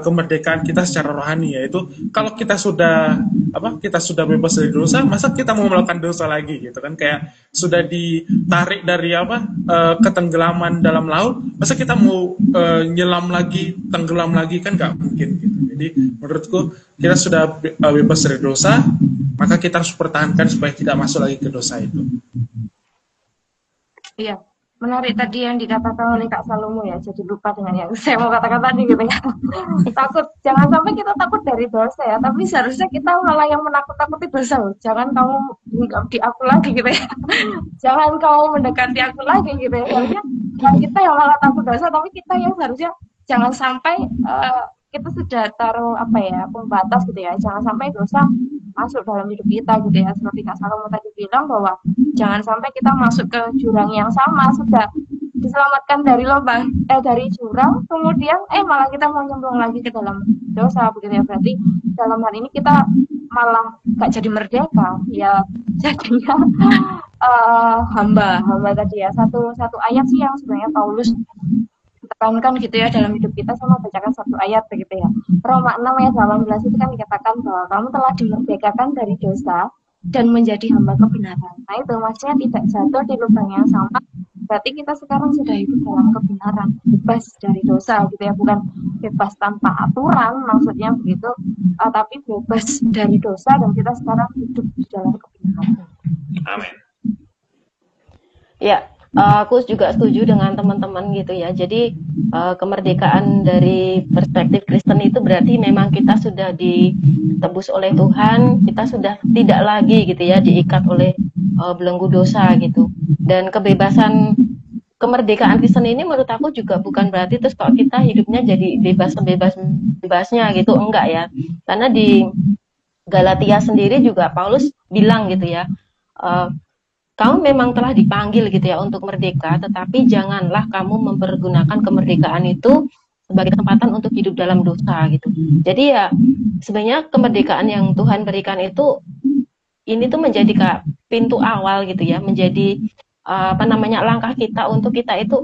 kemerdekaan kita secara rohani, yaitu kalau kita sudah bebas dari dosa, masa kita mau melakukan dosa lagi gitu kan? Kayak sudah ditarik dari ketenggelaman dalam laut, masa kita mau nyelam lagi, tenggelam lagi, kan nggak mungkin gitu. Jadi menurutku kita sudah bebas dari dosa, maka kita harus pertahankan supaya tidak masuk lagi ke dosa itu. Iya, menarik tadi yang dikatakan oleh Kak Salomo ya, jadi lupa dengan yang saya mau katakan tadi gitu ya. Takut, jangan sampai kita takut dari dosa ya, tapi seharusnya kita malah yang menakut-takuti dosa loh. Jangan kamu di aku lagi gitu ya. Jangan kamu mendekati aku lagi gitu ya. Harusnya kita yang malah takut dosa, tapi kita yang harusnya jangan sampai kita sudah taruh pembatas gitu ya. Jangan sampai dosa masuk dalam hidup kita gitu ya, seperti Kak Salomo tadi bilang bahwa jangan sampai kita masuk ke jurang yang sama, sudah diselamatkan dari dari jurang, kemudian malah kita mau nyemplung lagi ke dalam dosa begitu ya. Berarti dalam hal ini kita malah gak jadi merdeka ya, jadinya hamba tadi ya. Satu ayat sih yang sebenarnya Paulus tekankan gitu ya dalam hidup kita, sama bacakan satu ayat begitu ya. Roma 6 ayat 18 itu kan dikatakan bahwa kamu telah dimerdekakan dari dosa dan menjadi hamba kebenaran. Nah itu maksudnya tidak jatuh di lubang yang sama. Berarti kita sekarang sudah hidup dalam kebenaran, bebas dari dosa gitu ya, bukan bebas tanpa aturan maksudnya begitu, tapi bebas dari dosa, dan kita sekarang hidup di dalam kebenaran. Amin. Ya, aku juga setuju dengan teman-teman gitu ya. Jadi kemerdekaan dari perspektif Kristen itu berarti memang kita sudah ditebus oleh Tuhan, kita sudah tidak lagi gitu ya diikat oleh belenggu dosa gitu. Dan kemerdekaan Kristen ini menurut aku juga bukan berarti terus kalau kita hidupnya jadi bebasnya gitu, enggak ya. Karena di Galatia sendiri juga Paulus bilang gitu ya, kamu memang telah dipanggil gitu ya untuk merdeka, tetapi janganlah kamu mempergunakan kemerdekaan itu sebagai kesempatan untuk hidup dalam dosa gitu. Jadi ya sebenarnya kemerdekaan yang Tuhan berikan itu, ini tuh menjadi pintu awal gitu ya, menjadi langkah kita untuk kita itu,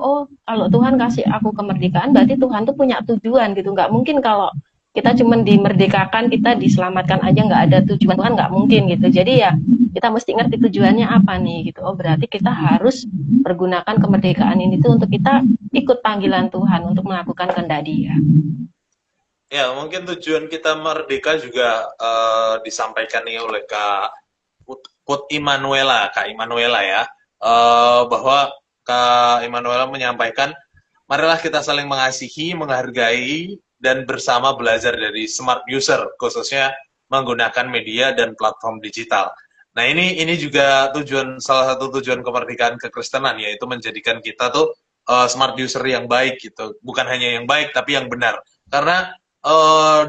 kalau Tuhan kasih aku kemerdekaan berarti Tuhan tuh punya tujuan gitu. Nggak mungkin kalau kita cuma dimerdekakan, kita diselamatkan aja nggak ada tujuan Tuhan, nggak mungkin gitu. Jadi ya kita mesti ngerti tujuannya apa nih gitu. Berarti kita harus pergunakan kemerdekaan ini tuh untuk kita ikut panggilan Tuhan untuk melakukan kehendak Dia. Ya, mungkin tujuan kita merdeka juga disampaikan nih oleh Kak Immanuela ya, bahwa Kak Immanuela menyampaikan, marilah kita saling mengasihi, menghargai, dan bersama belajar dari smart user, khususnya menggunakan media dan platform digital. Nah, ini juga salah satu tujuan kemerdekaan kekristenan, yaitu menjadikan kita tuh smart user yang baik gitu. Bukan hanya yang baik, tapi yang benar. Karena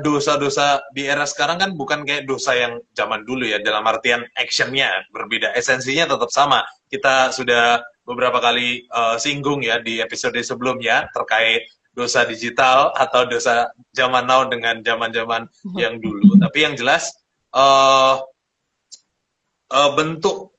dosa-dosa di era sekarang kan bukan kayak dosa yang zaman dulu ya, dalam artian actionnya berbeda, esensinya tetap sama. Kita sudah beberapa kali singgung ya di episode sebelumnya terkait dosa digital atau dosa zaman now dengan zaman-zaman yang dulu. Tapi yang jelas bentuk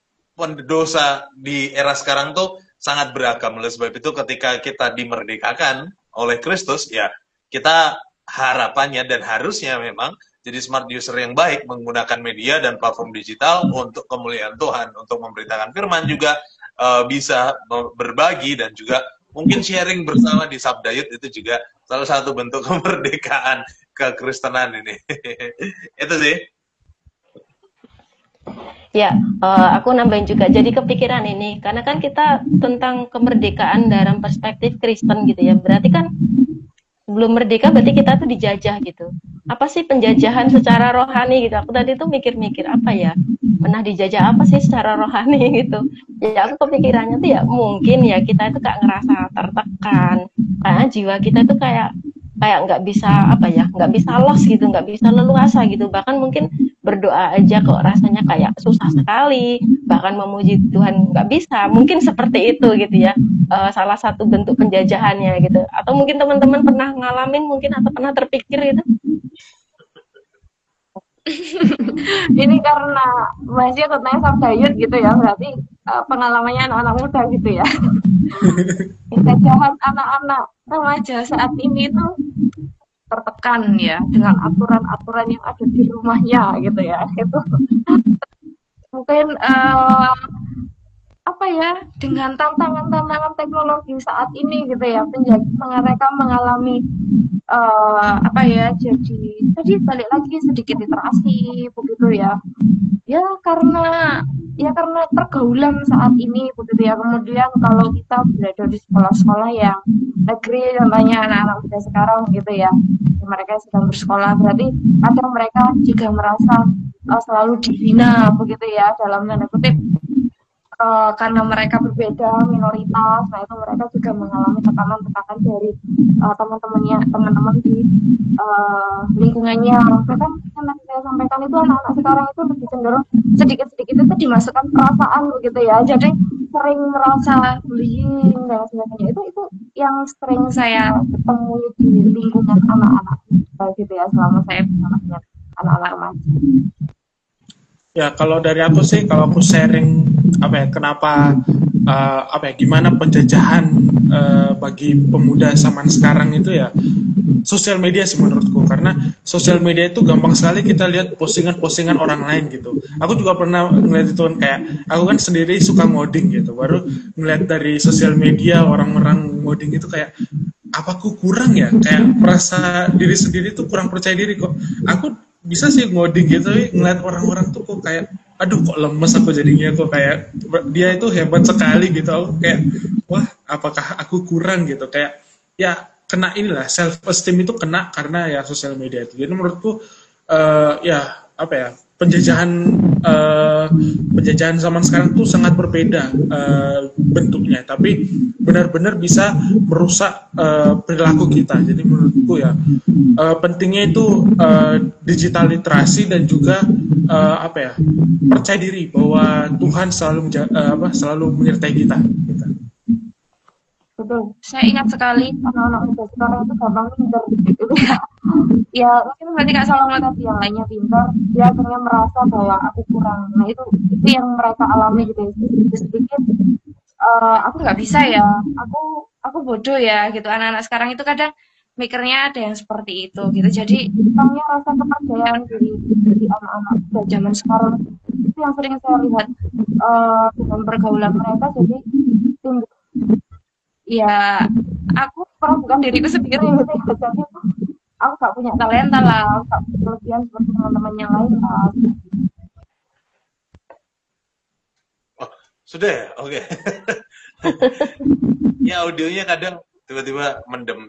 dosa di era sekarang tuh sangat beragam. Oleh sebab itu ketika kita dimerdekakan oleh Kristus, ya kita harapannya dan harusnya memang jadi smart user yang baik, menggunakan media dan platform digital untuk kemuliaan Tuhan, untuk memberitakan firman juga, bisa berbagi dan juga mungkin sharing bersama di Sabdayut itu juga salah satu bentuk kemerdekaan kekristenan ini. Itu sih. Ya, aku nambahin juga. Jadi kepikiran ini, karena kan kita tentang kemerdekaan dalam perspektif Kristen gitu ya. Berarti kan belum merdeka berarti kita tuh dijajah gitu. Apa sih penjajahan secara rohani gitu? Aku tadi tuh mikir-mikir apa ya? Pernah dijajah apa sih secara rohani gitu? Ya aku kepikirannya tuh ya mungkin ya kita itu kayak ngerasa tertekan, karena jiwa kita tuh kayak nggak bisa apa ya, nggak bisa los gitu, nggak bisa leluasa gitu. Bahkan mungkin berdoa aja kok rasanya kayak susah sekali, bahkan memuji Tuhan nggak bisa. Mungkin seperti itu gitu ya, salah satu bentuk penjajahannya gitu. Atau mungkin teman-teman pernah ngalamin mungkin atau pernah terpikir gitu. Ini karena masih ikutnya Sabdayut gitu ya, berarti pengalamannya anak-anak muda gitu ya. Penjajahan anak-anak remaja saat ini tuh tertekan ya dengan aturan-aturan yang ada di rumahnya gitu ya. Itu mungkin apa ya, dengan tantangan-tantangan teknologi saat ini gitu ya, mereka mengalami apa ya, jadi balik lagi sedikit literasi begitu ya. Ya karena pergaulan saat ini begitu ya. Kemudian kalau kita berada di sekolah-sekolah yang negeri, contohnya anak-anak muda sekarang gitu ya, mereka sedang bersekolah, berarti kadang mereka juga merasa selalu dihina begitu ya, dalam tanda kutip, karena mereka berbeda, minoritas. Nah itu mereka juga mengalami tekanan-tekanan dari teman-teman di lingkungannya. Bahkan yang tadi saya sampaikan itu, anak-anak sekarang itu lebih cenderung sedikit-sedikit itu dimasukkan perasaan begitu ya, jadi sering merasa bullying dan sebagainya. Itu yang sering saya temui di lingkungan anak-anak gitu ya, selama saya bersama dengan anak-anak remaja. Ya, kalau dari aku sih, kalau aku sharing apa ya, kenapa apa ya, gimana penjajahan bagi pemuda zaman sekarang itu ya, sosial media sih menurutku. Karena sosial media itu gampang sekali kita lihat postingan-postingan orang lain gitu. Aku juga pernah ngeliat itu kan, kayak aku kan sendiri suka ngoding gitu, baru ngeliat dari sosial media orang-orang ngoding itu kayak, apa aku kurang ya, kayak merasa diri sendiri tuh kurang percaya diri kok. Aku bisa sih ngoding gitu, tapi ngeliat orang-orang tuh kok kayak, aduh kok lemes aku jadinya, kok kayak dia itu hebat sekali gitu. Aku kayak, wah apakah aku kurang gitu, kayak ya kena inilah, self esteem itu kena karena ya sosial media itu. Jadi menurutku ya apa ya, penjajahan zaman sekarang tuh sangat berbeda bentuknya, tapi benar-benar bisa merusak perilaku kita. Jadi menurutku ya pentingnya itu digital literasi dan juga apa ya, percaya diri bahwa Tuhan selalu menyertai kita. Gitu. Betul. Saya ingat sekali anak-anak muda sekarang itu gampang minder gitu ya. Ya mungkin berarti Kak Salome tadi yang lainnya pintar, dia akhirnya merasa bahwa aku kurang. Nah itu yang mereka alami gitu ya. Sedikit aku nggak bisa ya, aku bodoh ya gitu. Anak-anak sekarang itu kadang mikirnya ada yang seperti itu gitu. Jadi hilangnya rasa kepercayaan diri dari anak-anak muda zaman sekarang itu yang sering saya lihat dengan pergaulan mereka. Jadi timbul, ya aku meragukan diriku sendiri gitu ya. Jadi aku gak punya talenta lah, aku gak punya kelebihan seperti teman-teman yang lain lah. Oh, sudah ya? Oke. Ya audionya kadang tiba-tiba mendem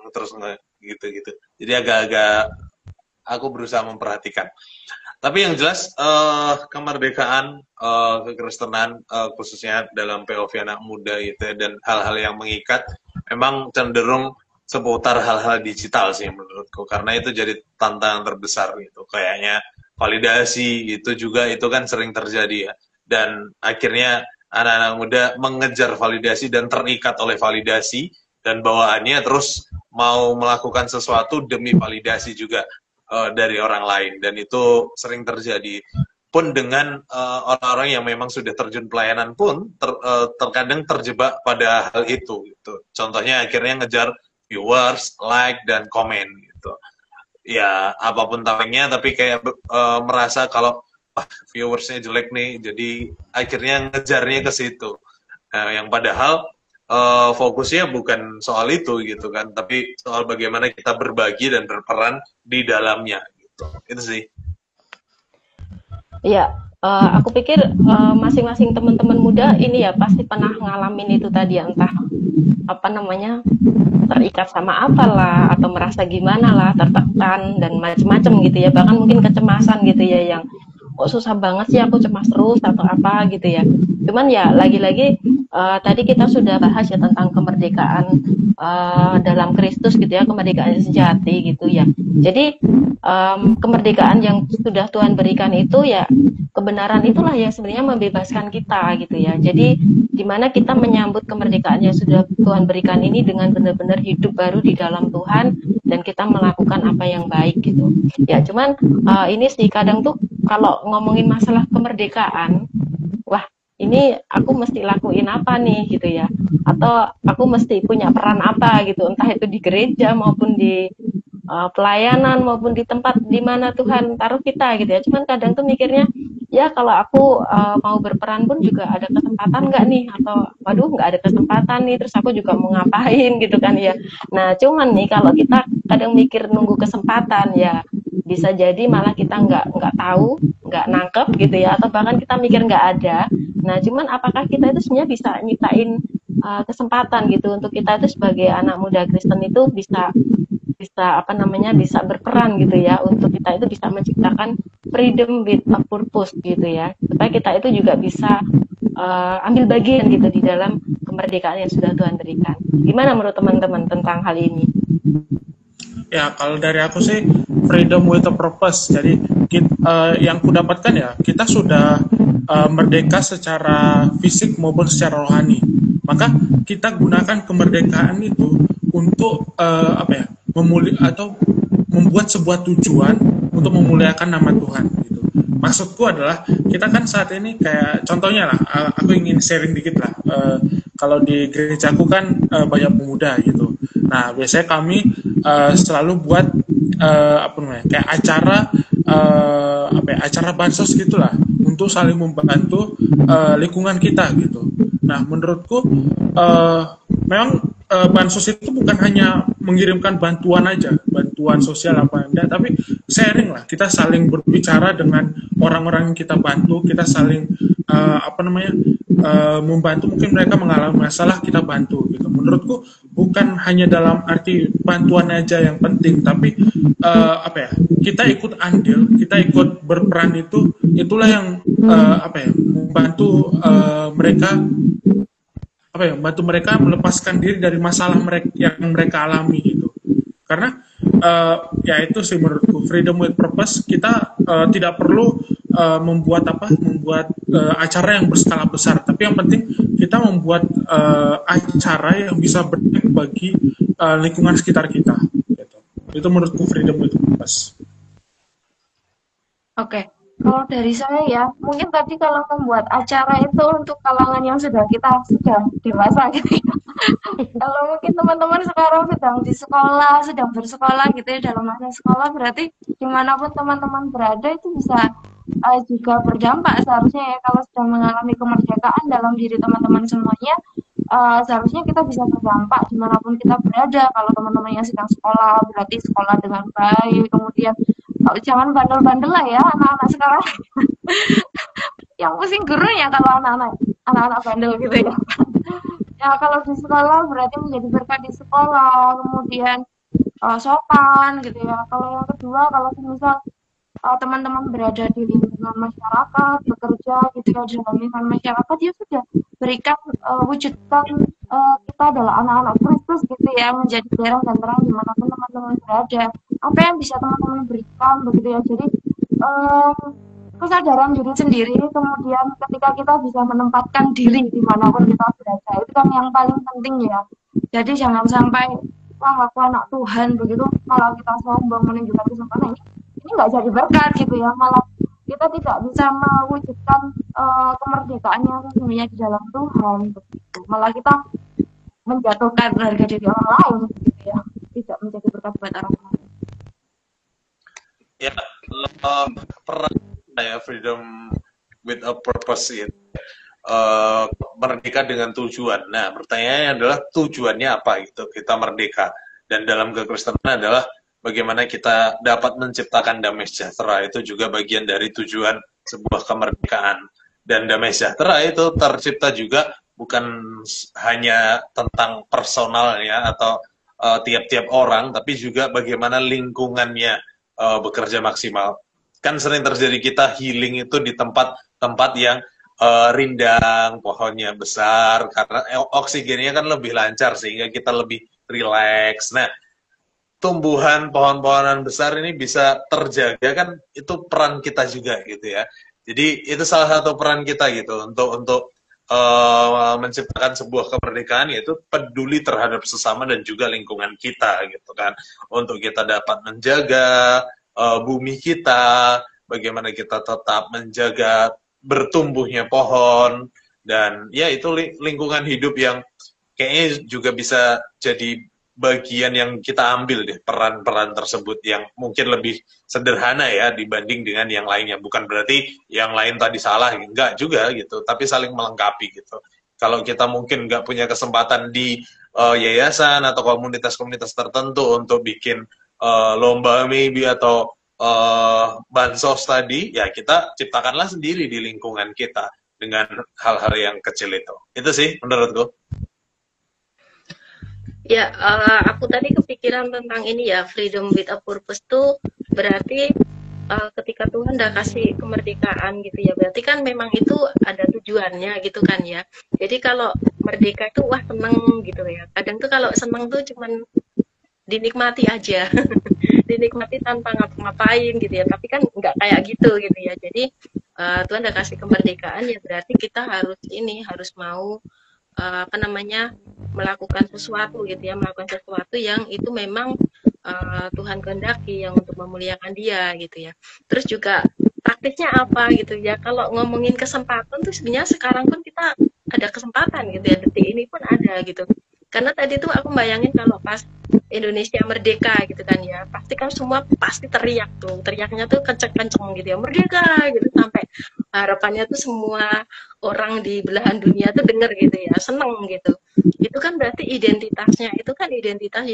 terus gitu. Jadi agak-agak aku berusaha memperhatikan. Tapi yang jelas kemerdekaan kekristenan khususnya dalam POV anak muda gitu ya, dan hal-hal yang mengikat memang cenderung seputar hal-hal digital sih menurutku, karena itu jadi tantangan terbesar gitu. Kayaknya validasi itu kan sering terjadi ya, dan akhirnya anak-anak muda mengejar validasi dan terikat oleh validasi dan bawaannya terus mau melakukan sesuatu demi validasi juga dari orang lain, dan itu sering terjadi pun dengan orang-orang yang memang sudah terjun pelayanan pun terkadang terjebak pada hal itu gitu. Contohnya akhirnya ngejar viewers, like dan komen gitu. Ya apapun tampangnya, tapi kayak merasa kalau viewersnya jelek nih, jadi akhirnya ngejarnya ke situ. Nah, yang padahal fokusnya bukan soal itu gitu kan, tapi soal bagaimana kita berbagi dan berperan di dalamnya gitu. Itu sih. Ya, aku pikir masing-masing teman-teman muda ini ya pasti pernah ngalamin itu tadi ya, entah apa namanya, terikat sama apalah atau merasa gimana lah, tertekan dan macam-macam gitu ya, bahkan mungkin kecemasan gitu ya, yang kok susah banget sih aku cemas terus atau apa gitu ya. Cuman ya lagi-lagi tadi kita sudah bahas ya tentang kemerdekaan dalam Kristus gitu ya, kemerdekaan sejati gitu ya. Jadi kemerdekaan yang sudah Tuhan berikan itu ya, kebenaran itulah yang sebenarnya membebaskan kita gitu ya. Jadi dimana kita menyambut kemerdekaan yang sudah Tuhan berikan ini dengan benar-benar hidup baru di dalam Tuhan, dan kita melakukan apa yang baik gitu. Ya cuman ini sih kadang tuh kalau ngomongin masalah kemerdekaan, wah ini aku mesti lakuin apa nih gitu ya, atau aku mesti punya peran apa gitu, entah itu di gereja maupun di pelayanan maupun di tempat di mana Tuhan taruh kita gitu ya. Cuman kadang tuh mikirnya, ya kalau aku mau berperan pun juga ada kesempatan nggak nih, atau waduh nggak ada kesempatan nih, terus aku juga mau ngapain gitu kan ya. Nah cuman nih kalau kita kadang mikir nunggu kesempatan, ya bisa jadi malah kita nggak tahu, nggak nangkep gitu ya, atau bahkan kita mikir nggak ada. Nah cuman apakah kita itu sebenarnya bisa nyiptain kesempatan gitu untuk kita itu sebagai anak muda Kristen itu bisa apa namanya, bisa berperan gitu ya, untuk kita itu bisa menciptakan freedom with a purpose gitu ya, supaya kita itu juga bisa ambil bagian gitu di dalam kemerdekaan yang sudah Tuhan berikan. Gimana menurut teman-teman tentang hal ini? Ya, kalau dari aku sih freedom with a purpose. Jadi yang kudapatkan ya, kita sudah merdeka secara fisik maupun secara rohani. Maka kita gunakan kemerdekaan itu untuk atau membuat sebuah tujuan untuk memuliakan nama Tuhan gitu. Maksudku adalah kita kan saat ini kayak contohnya lah, aku ingin sharing dikit lah. Kalau di gerejaku kan banyak pemuda gitu. Nah biasanya kami selalu buat kayak acara bansos gitulah, untuk saling membantu lingkungan kita gitu. Nah menurutku memang bansos itu bukan hanya mengirimkan bantuan aja, bantuan sosial apa enggak, tapi sharing lah, kita saling berbicara dengan orang-orang yang kita bantu, kita saling membantu, mungkin mereka mengalami masalah, kita bantu gitu. Menurutku bukan hanya dalam arti bantuan aja yang penting, tapi kita ikut andil, kita ikut berperan, itulah yang membantu mereka bantu mereka melepaskan diri dari masalah mereka yang mereka alami gitu. Karena ya itu sih menurutku, freedom with purpose. Kita tidak perlu membuat acara yang berskala besar, tapi yang penting kita membuat acara yang bisa berdampak bagi lingkungan sekitar kita gitu. Itu menurutku freedom with purpose. Oke. Kalau dari saya ya, mungkin tadi kalau membuat acara itu untuk kalangan yang sudah dewasa gitu ya. Kalau mungkin teman-teman sekarang sedang bersekolah gitu ya, dalam masa sekolah, berarti dimanapun teman-teman berada itu bisa juga berdampak seharusnya ya. Kalau sedang mengalami kemerdekaan dalam diri teman-teman semuanya, seharusnya kita bisa berdampak dimanapun kita berada. Kalau teman-teman yang sedang sekolah, berarti sekolah dengan baik, kemudian jangan bandel-bandel lah ya anak-anak sekarang. Yang pusing gurunya kalau anak-anak bandel gitu ya. Ya kalau di sekolah berarti menjadi berkat di sekolah, kemudian sopan gitu ya. Kalau yang kedua, kalau misal teman-teman berada di lingkungan masyarakat, bekerja gitu ya, dalam lingkungan masyarakat, dia sudah berikan wujudkan kita adalah anak-anak Kristus gitu ya, menjadi terang dan terang dimanapun teman-teman berada. Apa yang bisa teman-teman berikan begitu ya. Jadi kesadaran diri sendiri, kemudian ketika kita bisa menempatkan diri dimanapun kita berada, itu kan yang paling penting ya. Jadi jangan sampai wah aku anak Tuhan begitu malah kita sombong menunjukkan kesempatan ini nggak jadi berkat gitu ya, malah kita tidak bisa mewujudkan kemerdekaan yang sesungguhnya di dalam Tuhan begitu. Malah kita menjatuhkan harga diri orang lain gitu ya, tidak menjadi berkat buat orang lain. Ya, peran ya freedom with a purpose itu. Merdeka dengan tujuan. Nah, pertanyaannya adalah tujuannya apa gitu kita merdeka. Dan dalam kekristenan adalah bagaimana kita dapat menciptakan damai sejahtera. Itu juga bagian dari tujuan sebuah kemerdekaan. Dan damai sejahtera itu tercipta juga bukan hanya tentang personalnya atau tiap-tiap orang, tapi juga bagaimana lingkungannya bekerja maksimal. Kan sering terjadi kita healing itu di tempat-tempat yang rindang, pohonnya besar, karena oksigennya kan lebih lancar sehingga kita lebih rileks. Nah, tumbuhan pohon-pohonan besar ini bisa terjaga kan, itu peran kita juga gitu ya. Jadi itu salah satu peran kita gitu untuk menciptakan sebuah kemerdekaan, yaitu peduli terhadap sesama dan juga lingkungan kita gitu kan, untuk kita dapat menjaga bumi kita, bagaimana kita tetap menjaga bertumbuhnya pohon, dan ya itu lingkungan hidup yang kayaknya juga bisa jadi bagian yang kita ambil deh, peran-peran tersebut yang mungkin lebih sederhana ya dibanding dengan yang lainnya. Bukan berarti yang lain tadi salah, enggak juga gitu, tapi saling melengkapi gitu. Kalau kita mungkin nggak punya kesempatan di yayasan atau komunitas-komunitas tertentu untuk bikin lomba maybe atau bansos tadi, ya kita ciptakanlah sendiri di lingkungan kita dengan hal-hal yang kecil itu. Itu sih menurutku. Ya, aku tadi kepikiran tentang ini ya, freedom with a purpose tuh berarti ketika Tuhan udah kasih kemerdekaan gitu ya, berarti kan memang itu ada tujuannya gitu kan ya. Jadi kalau merdeka itu wah seneng gitu ya. Kadang tuh kalau seneng tuh cuman dinikmati aja. Dinikmati tanpa ngapa-ngapain gitu ya, tapi kan nggak kayak gitu gitu ya. Jadi Tuhan udah kasih kemerdekaan ya, berarti kita harus mau melakukan sesuatu gitu ya, melakukan sesuatu yang itu memang Tuhan kehendaki, yang untuk memuliakan Dia gitu ya. Terus juga praktisnya apa gitu ya, kalau ngomongin kesempatan tuh sebenarnya sekarang pun kita ada kesempatan gitu ya, detik ini pun ada gitu. Karena tadi tuh aku bayangin kalau pas Indonesia merdeka gitu kan ya, pasti kan semua pasti teriak tuh, teriaknya tuh kenceng-kenceng gitu ya, merdeka gitu, sampai harapannya tuh semua orang di belahan dunia tuh denger gitu ya, seneng gitu. Itu kan berarti identitasnya, itu kan identitas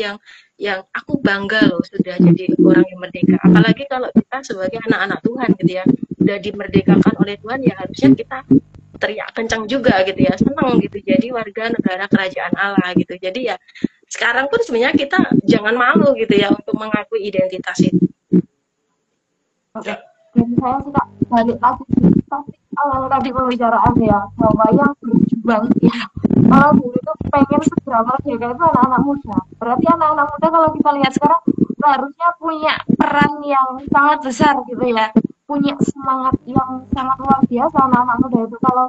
yang aku bangga loh sudah jadi orang yang merdeka. Apalagi kalau kita sebagai anak-anak Tuhan gitu ya, udah dimerdekakan oleh Tuhan, ya harusnya kita teriak kencang juga gitu ya, seneng gitu jadi warga negara kerajaan Allah gitu. Jadi ya sekarang pun sebenarnya kita jangan malu gitu ya untuk mengakui identitas itu. Oke, jadi saya suka balik lagi topik awal tadi pembicaraan ya, bahwa yang berjuang ya, kalau dulu itu pengen segera merdeka itu anak-anak muda. Berarti anak-anak muda kalau kita lihat sekarang harusnya punya peran yang sangat besar gitu ya, punya semangat yang sangat luar biasa. Anak-anak muda itu, kalau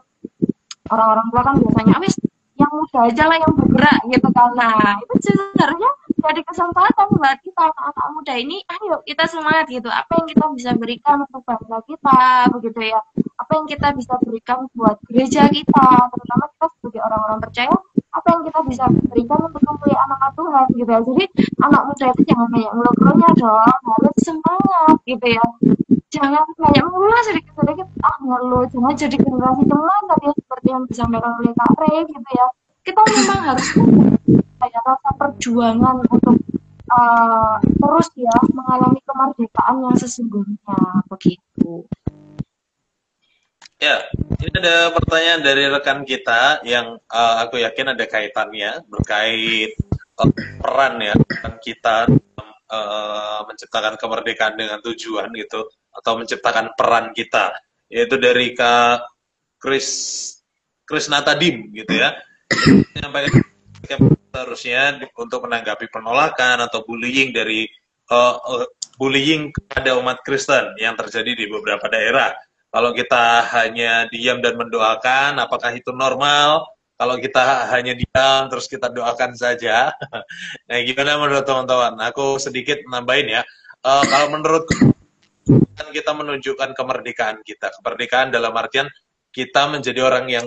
orang-orang tua kan biasanya abis yang muda aja lah yang bergerak gitu kan. Nah itu sebenarnya jadi kesempatan buat kita anak-anak muda ini, ayo kita semangat gitu, apa yang kita bisa berikan untuk bangsa kita begitu ya, apa yang kita bisa berikan buat gereja kita, terutama kita sebagai orang-orang percaya, apa yang kita bisa berikan untuk memuliakan anak Tuhan gitu ya. Jadi anak muda itu jangan banyak ngeluh-ngeluhnya dong, harus semangat gitu ya, jangan banyak mengeluh, sedikit-sedikit ngeluh, jangan jadi generasi cemas tadi seperti yang disampaikan oleh Kak Rey gitu ya. Kita memang harus kayak rasa perjuangan untuk terus ya mengalami kemerdekaan yang sesungguhnya begitu. Ya, ini ada pertanyaan dari rekan kita yang aku yakin ada kaitannya berkait peran ya, peran kita menciptakan kemerdekaan dengan tujuan gitu, atau menciptakan peran kita, yaitu dari Kak Krisnatadim gitu ya, menyampaikan seharusnya untuk menanggapi penolakan atau bullying dari bullying kepada umat Kristen yang terjadi di beberapa daerah. Kalau kita hanya diam dan mendoakan, apakah itu normal? kalau kita hanya diam terus kita doakan saja. Nah, gimana menurut teman-teman? Aku sedikit nambahin ya. Kalau menurutku kita menunjukkan kemerdekaan kita. Kemerdekaan dalam artian kita menjadi orang yang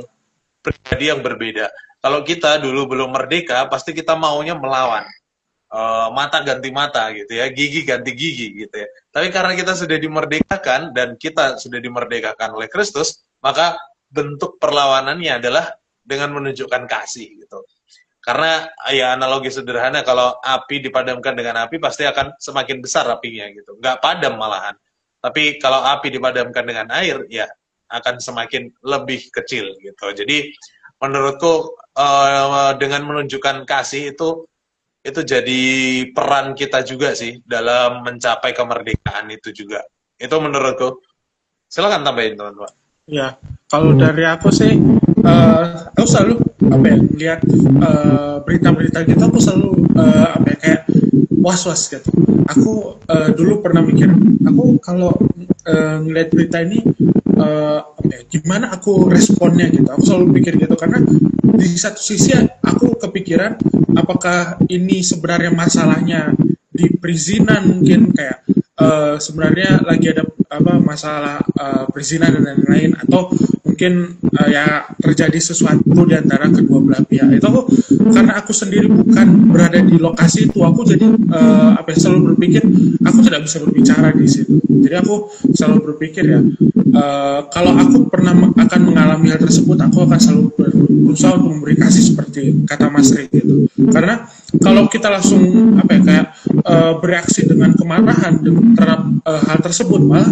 pribadi yang berbeda. Kalau kita dulu belum merdeka, pasti kita maunya melawan. Mata ganti mata gitu ya, gigi ganti gigi gitu ya. Tapi karena kita sudah dimerdekakan dan kita sudah dimerdekakan oleh Kristus, maka bentuk perlawanannya adalah dengan menunjukkan kasih gitu. Karena ya analogi sederhana, kalau api dipadamkan dengan api pasti akan semakin besar apinya gitu, nggak padam malahan. Tapi kalau api dipadamkan dengan air, ya akan semakin lebih kecil gitu. Jadi menurutku dengan menunjukkan kasih itu jadi peran kita juga sih dalam mencapai kemerdekaan itu juga. Itu menurutku. Silakan tambahin teman-teman. Ya, kalau dari aku sih, aku selalu apa ya, lihat berita-berita gitu, aku selalu apa ya, kayak was-was gitu. Aku dulu pernah mikir, aku kalau ngeliat berita ini apa ya, gimana aku responnya gitu. Aku selalu pikir gitu karena di satu sisi aku kepikiran apakah ini sebenarnya masalahnya di perizinan, mungkin kayak sebenarnya lagi ada apa masalah perizinan dan lain-lain, atau mungkin ya terjadi sesuatu di antara kedua belah pihak. Itu aku, karena aku sendiri bukan berada di lokasi itu, aku jadi apa ya, selalu berpikir aku tidak bisa berbicara di situ. Jadi aku selalu berpikir ya, kalau aku pernah akan mengalami hal tersebut, aku akan selalu berusaha untuk memberi kasih seperti kata Mas Ri gitu. Karena kalau kita langsung apa ya, kayak bereaksi dengan kemarahan terhadap hal tersebut, malah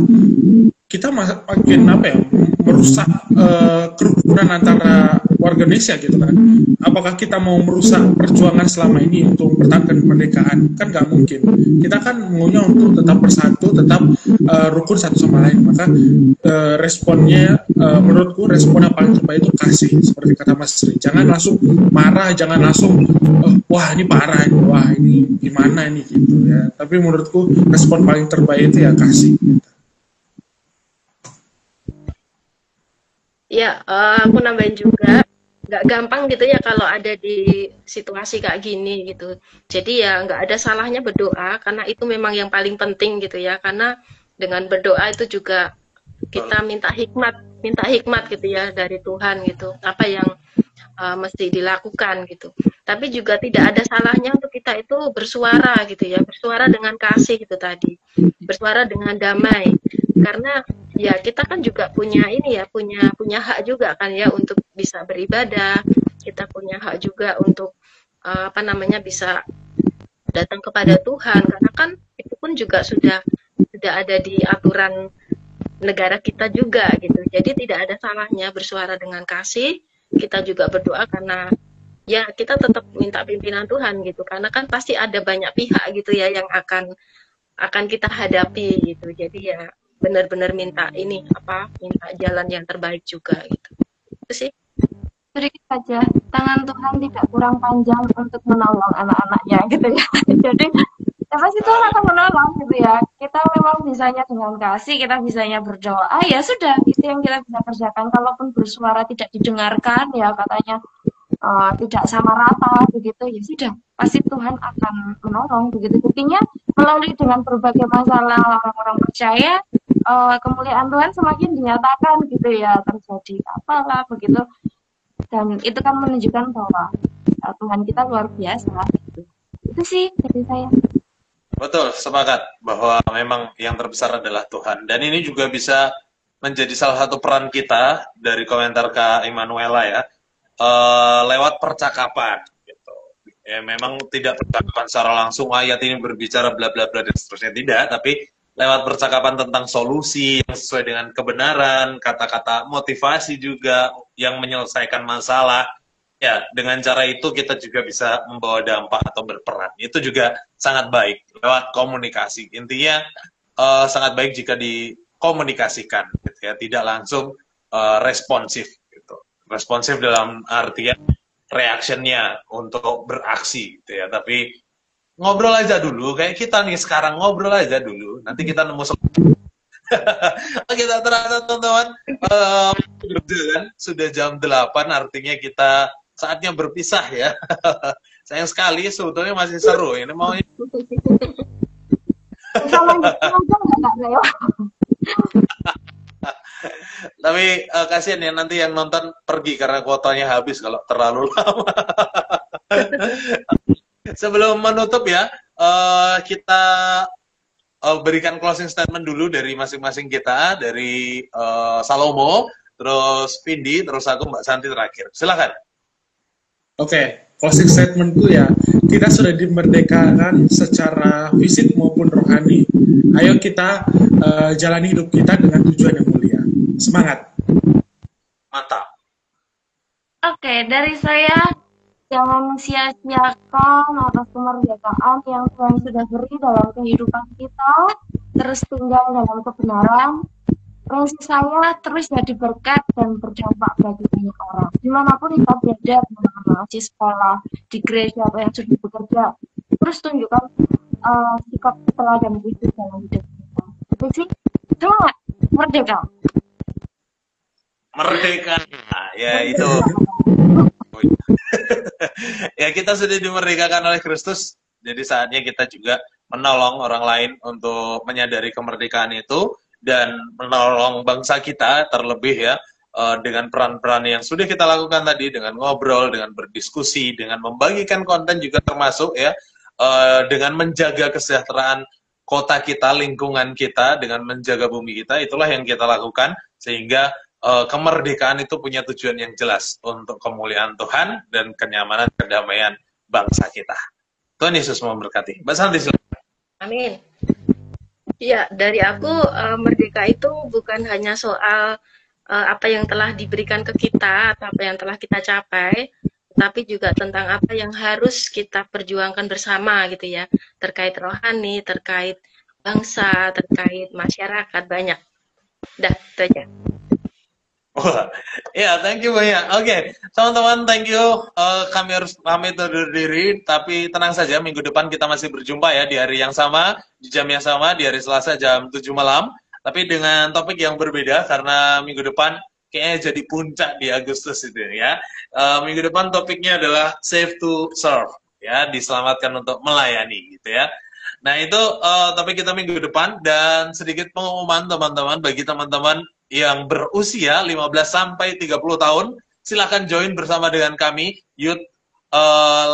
kita makin apa ya, merusak kerukunan antara warga Indonesia gitu kan. Apakah kita mau merusak perjuangan selama ini untuk mempertahankan kemerdekaan? Kan nggak mungkin. Kita kan maunya untuk tetap bersatu, tetap rukun satu sama lain. Maka responnya menurutku respon yang paling terbaik itu kasih, seperti kata Mas Sri. Jangan langsung marah, jangan langsung wah ini parah, wah ini gimana ini gitu ya. Tapi menurutku respon paling terbaik itu ya kasih. Gitu. Ya, aku nambahin juga, nggak gampang gitu ya kalau ada di situasi kayak gini gitu. Jadi ya nggak ada salahnya berdoa, karena itu memang yang paling penting gitu ya. Karena dengan berdoa itu juga kita minta hikmat gitu ya dari Tuhan gitu. Apa yang mesti dilakukan gitu. Tapi juga tidak ada salahnya untuk kita itu bersuara gitu ya, bersuara dengan kasih gitu tadi, bersuara dengan damai. Karena ya kita kan juga punya ini ya, punya hak juga kan ya untuk bisa beribadah. Kita punya hak juga untuk apa namanya, bisa datang kepada Tuhan, karena kan itu pun juga sudah ada di aturan negara kita juga gitu. Jadi tidak ada salahnya bersuara dengan kasih. Kita juga berdoa karena ya kita tetap minta pimpinan Tuhan gitu, karena kan pasti ada banyak pihak gitu ya yang akan kita hadapi gitu. Jadi ya benar-benar minta minta jalan yang terbaik juga gitu. Itu sih. Sedikit saja, tangan Tuhan tidak kurang panjang untuk menolong anak-anaknya gitu ya. Jadi pasti Tuhan akan menolong gitu ya. Kita memang bisanya dengan kasih, kita bisanya berdoa, ya sudah, itu yang kita bisa kerjakan. Kalaupun bersuara tidak didengarkan ya katanya tidak sama rata begitu, ya sudah, pasti Tuhan akan menolong begitu. Buktinya melalui dengan berbagai masalah orang-orang percaya, kemuliaan Tuhan semakin dinyatakan gitu ya, terjadi apalah begitu. Dan itu kan menunjukkan bahwa Tuhan kita luar biasa gitu. Itu sih dari saya. Betul, sepakat bahwa memang yang terbesar adalah Tuhan. Dan ini juga bisa menjadi salah satu peran kita dari komentar Kak Emanuela ya, lewat percakapan gitu. Ya memang tidak percakapan secara langsung ayat ini berbicara bla bla bla dan seterusnya, tidak, tapi lewat percakapan tentang solusi yang sesuai dengan kebenaran, kata-kata motivasi juga yang menyelesaikan masalah. Ya, dengan cara itu kita juga bisa membawa dampak atau berperan. Itu juga sangat baik lewat komunikasi. Intinya sangat baik jika dikomunikasikan, gitu ya, tidak langsung responsif. Gitu. Responsif dalam artian reactionnya untuk beraksi, gitu ya. Tapi ngobrol aja dulu, kayak kita nih sekarang ngobrol aja dulu. Nanti kita nemu Oke, tak terasa teman-teman, kan sudah jam 8, artinya kita saatnya berpisah ya. Sayang sekali, sebetulnya masih seru. Ini mau tapi kasihan ya nanti yang nonton pergi karena kuotanya habis kalau terlalu lama. Sebelum menutup ya, kita berikan closing statement dulu dari masing-masing kita, dari Salomo, terus Vindi, terus aku Mbak Santi terakhir. Silakan. Oke, closing statementku ya, kita sudah dimerdekakan secara fisik maupun rohani. Ayo kita jalani hidup kita dengan tujuan yang mulia. Semangat. Mantap. Oke, dari saya, jangan sia-siakan atas kemerdekaan yang Tuhan sudah beri dalam kehidupan kita, terus tinggal dalam kebenaran. Prinsip saya terus jadi berkat dan berdampak bagi banyak orang. Dimanapun kita berada, masih sekolah, di gereja, atau yang sudah bekerja, terus tunjukkan sikap teladan Kristus dalam hidup kita. Itu sih, semangat, merdeka. Merdeka, ya itu. Ya kita sudah dimerdekakan oleh Kristus, jadi saatnya kita juga menolong orang lain untuk menyadari kemerdekaan itu dan menolong bangsa kita terlebih ya dengan peran-peran yang sudah kita lakukan tadi, dengan ngobrol, dengan berdiskusi, dengan membagikan konten juga termasuk ya, dengan menjaga kesejahteraan kota kita, lingkungan kita, dengan menjaga bumi kita, itulah yang kita lakukan sehingga kemerdekaan itu punya tujuan yang jelas untuk kemuliaan Tuhan dan kenyamanan kedamaian bangsa kita. Tuhan Yesus memberkati. Mbak Santi, silakan. Amin. Ya, dari aku merdeka itu bukan hanya soal apa yang telah diberikan ke kita atau apa yang telah kita capai, tapi juga tentang apa yang harus kita perjuangkan bersama gitu ya, terkait rohani, terkait bangsa, terkait masyarakat, banyak. Dah, itu aja. Wah, ya, thank you banyak. Oke, teman-teman, thank you. Kami harus pamit undur diri, tapi tenang saja, minggu depan kita masih berjumpa ya di hari yang sama, di jam yang sama, di hari Selasa jam 7 malam. Tapi dengan topik yang berbeda, karena minggu depan kayaknya jadi puncak di Agustus itu ya. Minggu depan topiknya adalah Save to Serve, ya, diselamatkan untuk melayani gitu ya. Nah itu topik kita minggu depan, dan sedikit pengumuman teman-teman, bagi teman-teman yang berusia 15 sampai 30 tahun, silakan join bersama dengan kami Youth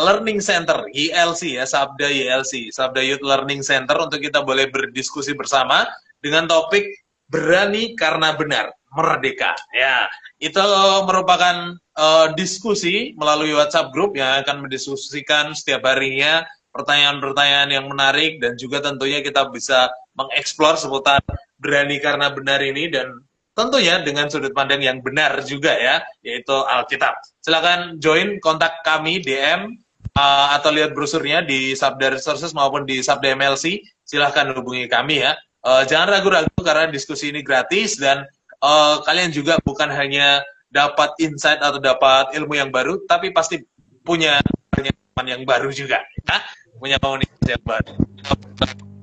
Learning Center, YLC ya, Sabda YLC, Sabda Youth Learning Center, untuk kita boleh berdiskusi bersama dengan topik berani karena benar, merdeka. Ya, itu merupakan diskusi melalui WhatsApp group yang akan mendiskusikan setiap harinya pertanyaan-pertanyaan yang menarik, dan juga tentunya kita bisa mengeksplor seputar berani karena benar ini, dan tentunya dengan sudut pandang yang benar juga ya, yaitu Alkitab. Silakan join, kontak kami, DM, atau lihat brosurnya di Sabda Resources maupun di Sabda MLC. Silakan hubungi kami ya. Jangan ragu-ragu karena diskusi ini gratis, dan kalian juga bukan hanya dapat insight atau dapat ilmu yang baru, tapi pasti punya teman yang baru juga, ya? Punya komunitas yang baru.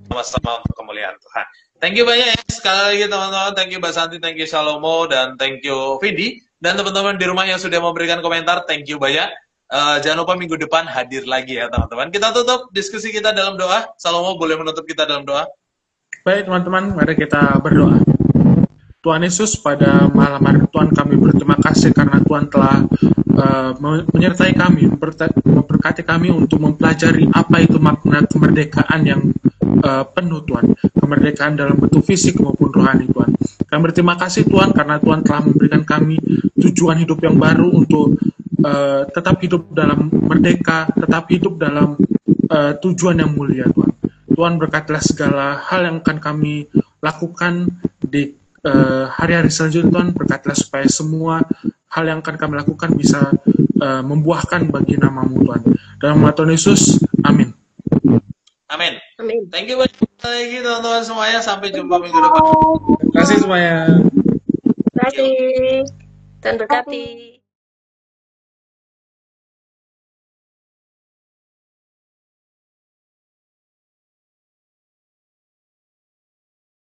Sama-sama untuk kemuliaan Tuhan. Thank you banyak ya, sekali lagi teman-teman. Thank you Mbak Santi, thank you Salomo, dan thank you Vindi. Dan teman-teman di rumah yang sudah memberikan komentar, thank you banyak. Jangan lupa minggu depan hadir lagi ya teman-teman. Kita tutup diskusi kita dalam doa. Salomo boleh menutup kita dalam doa? Baik teman-teman, mari kita berdoa. Tuhan Yesus, pada malam hari Tuhan kami berterima kasih karena Tuhan telah menyertai kami, memberkati kami untuk mempelajari apa itu makna kemerdekaan yang penuh Tuhan, kemerdekaan dalam bentuk fisik maupun rohani Tuhan. Kami berterima kasih Tuhan karena Tuhan telah memberikan kami tujuan hidup yang baru untuk tetap hidup dalam merdeka, tetap hidup dalam tujuan yang mulia Tuhan. Tuhan berkatilah segala hal yang akan kami lakukan di hari-hari selanjutnya Tuhan. Berkatilah supaya semua hal yang akan kami lakukan bisa membuahkan bagi nama-Mu Tuhan. Dalam nama Tuhan Yesus, amin. Amin. Amin. Thank you banyak lagi teman-teman semuanya. Sampai jumpa minggu depan. Terima kasih semuanya. Terima kasih. Dan berkati.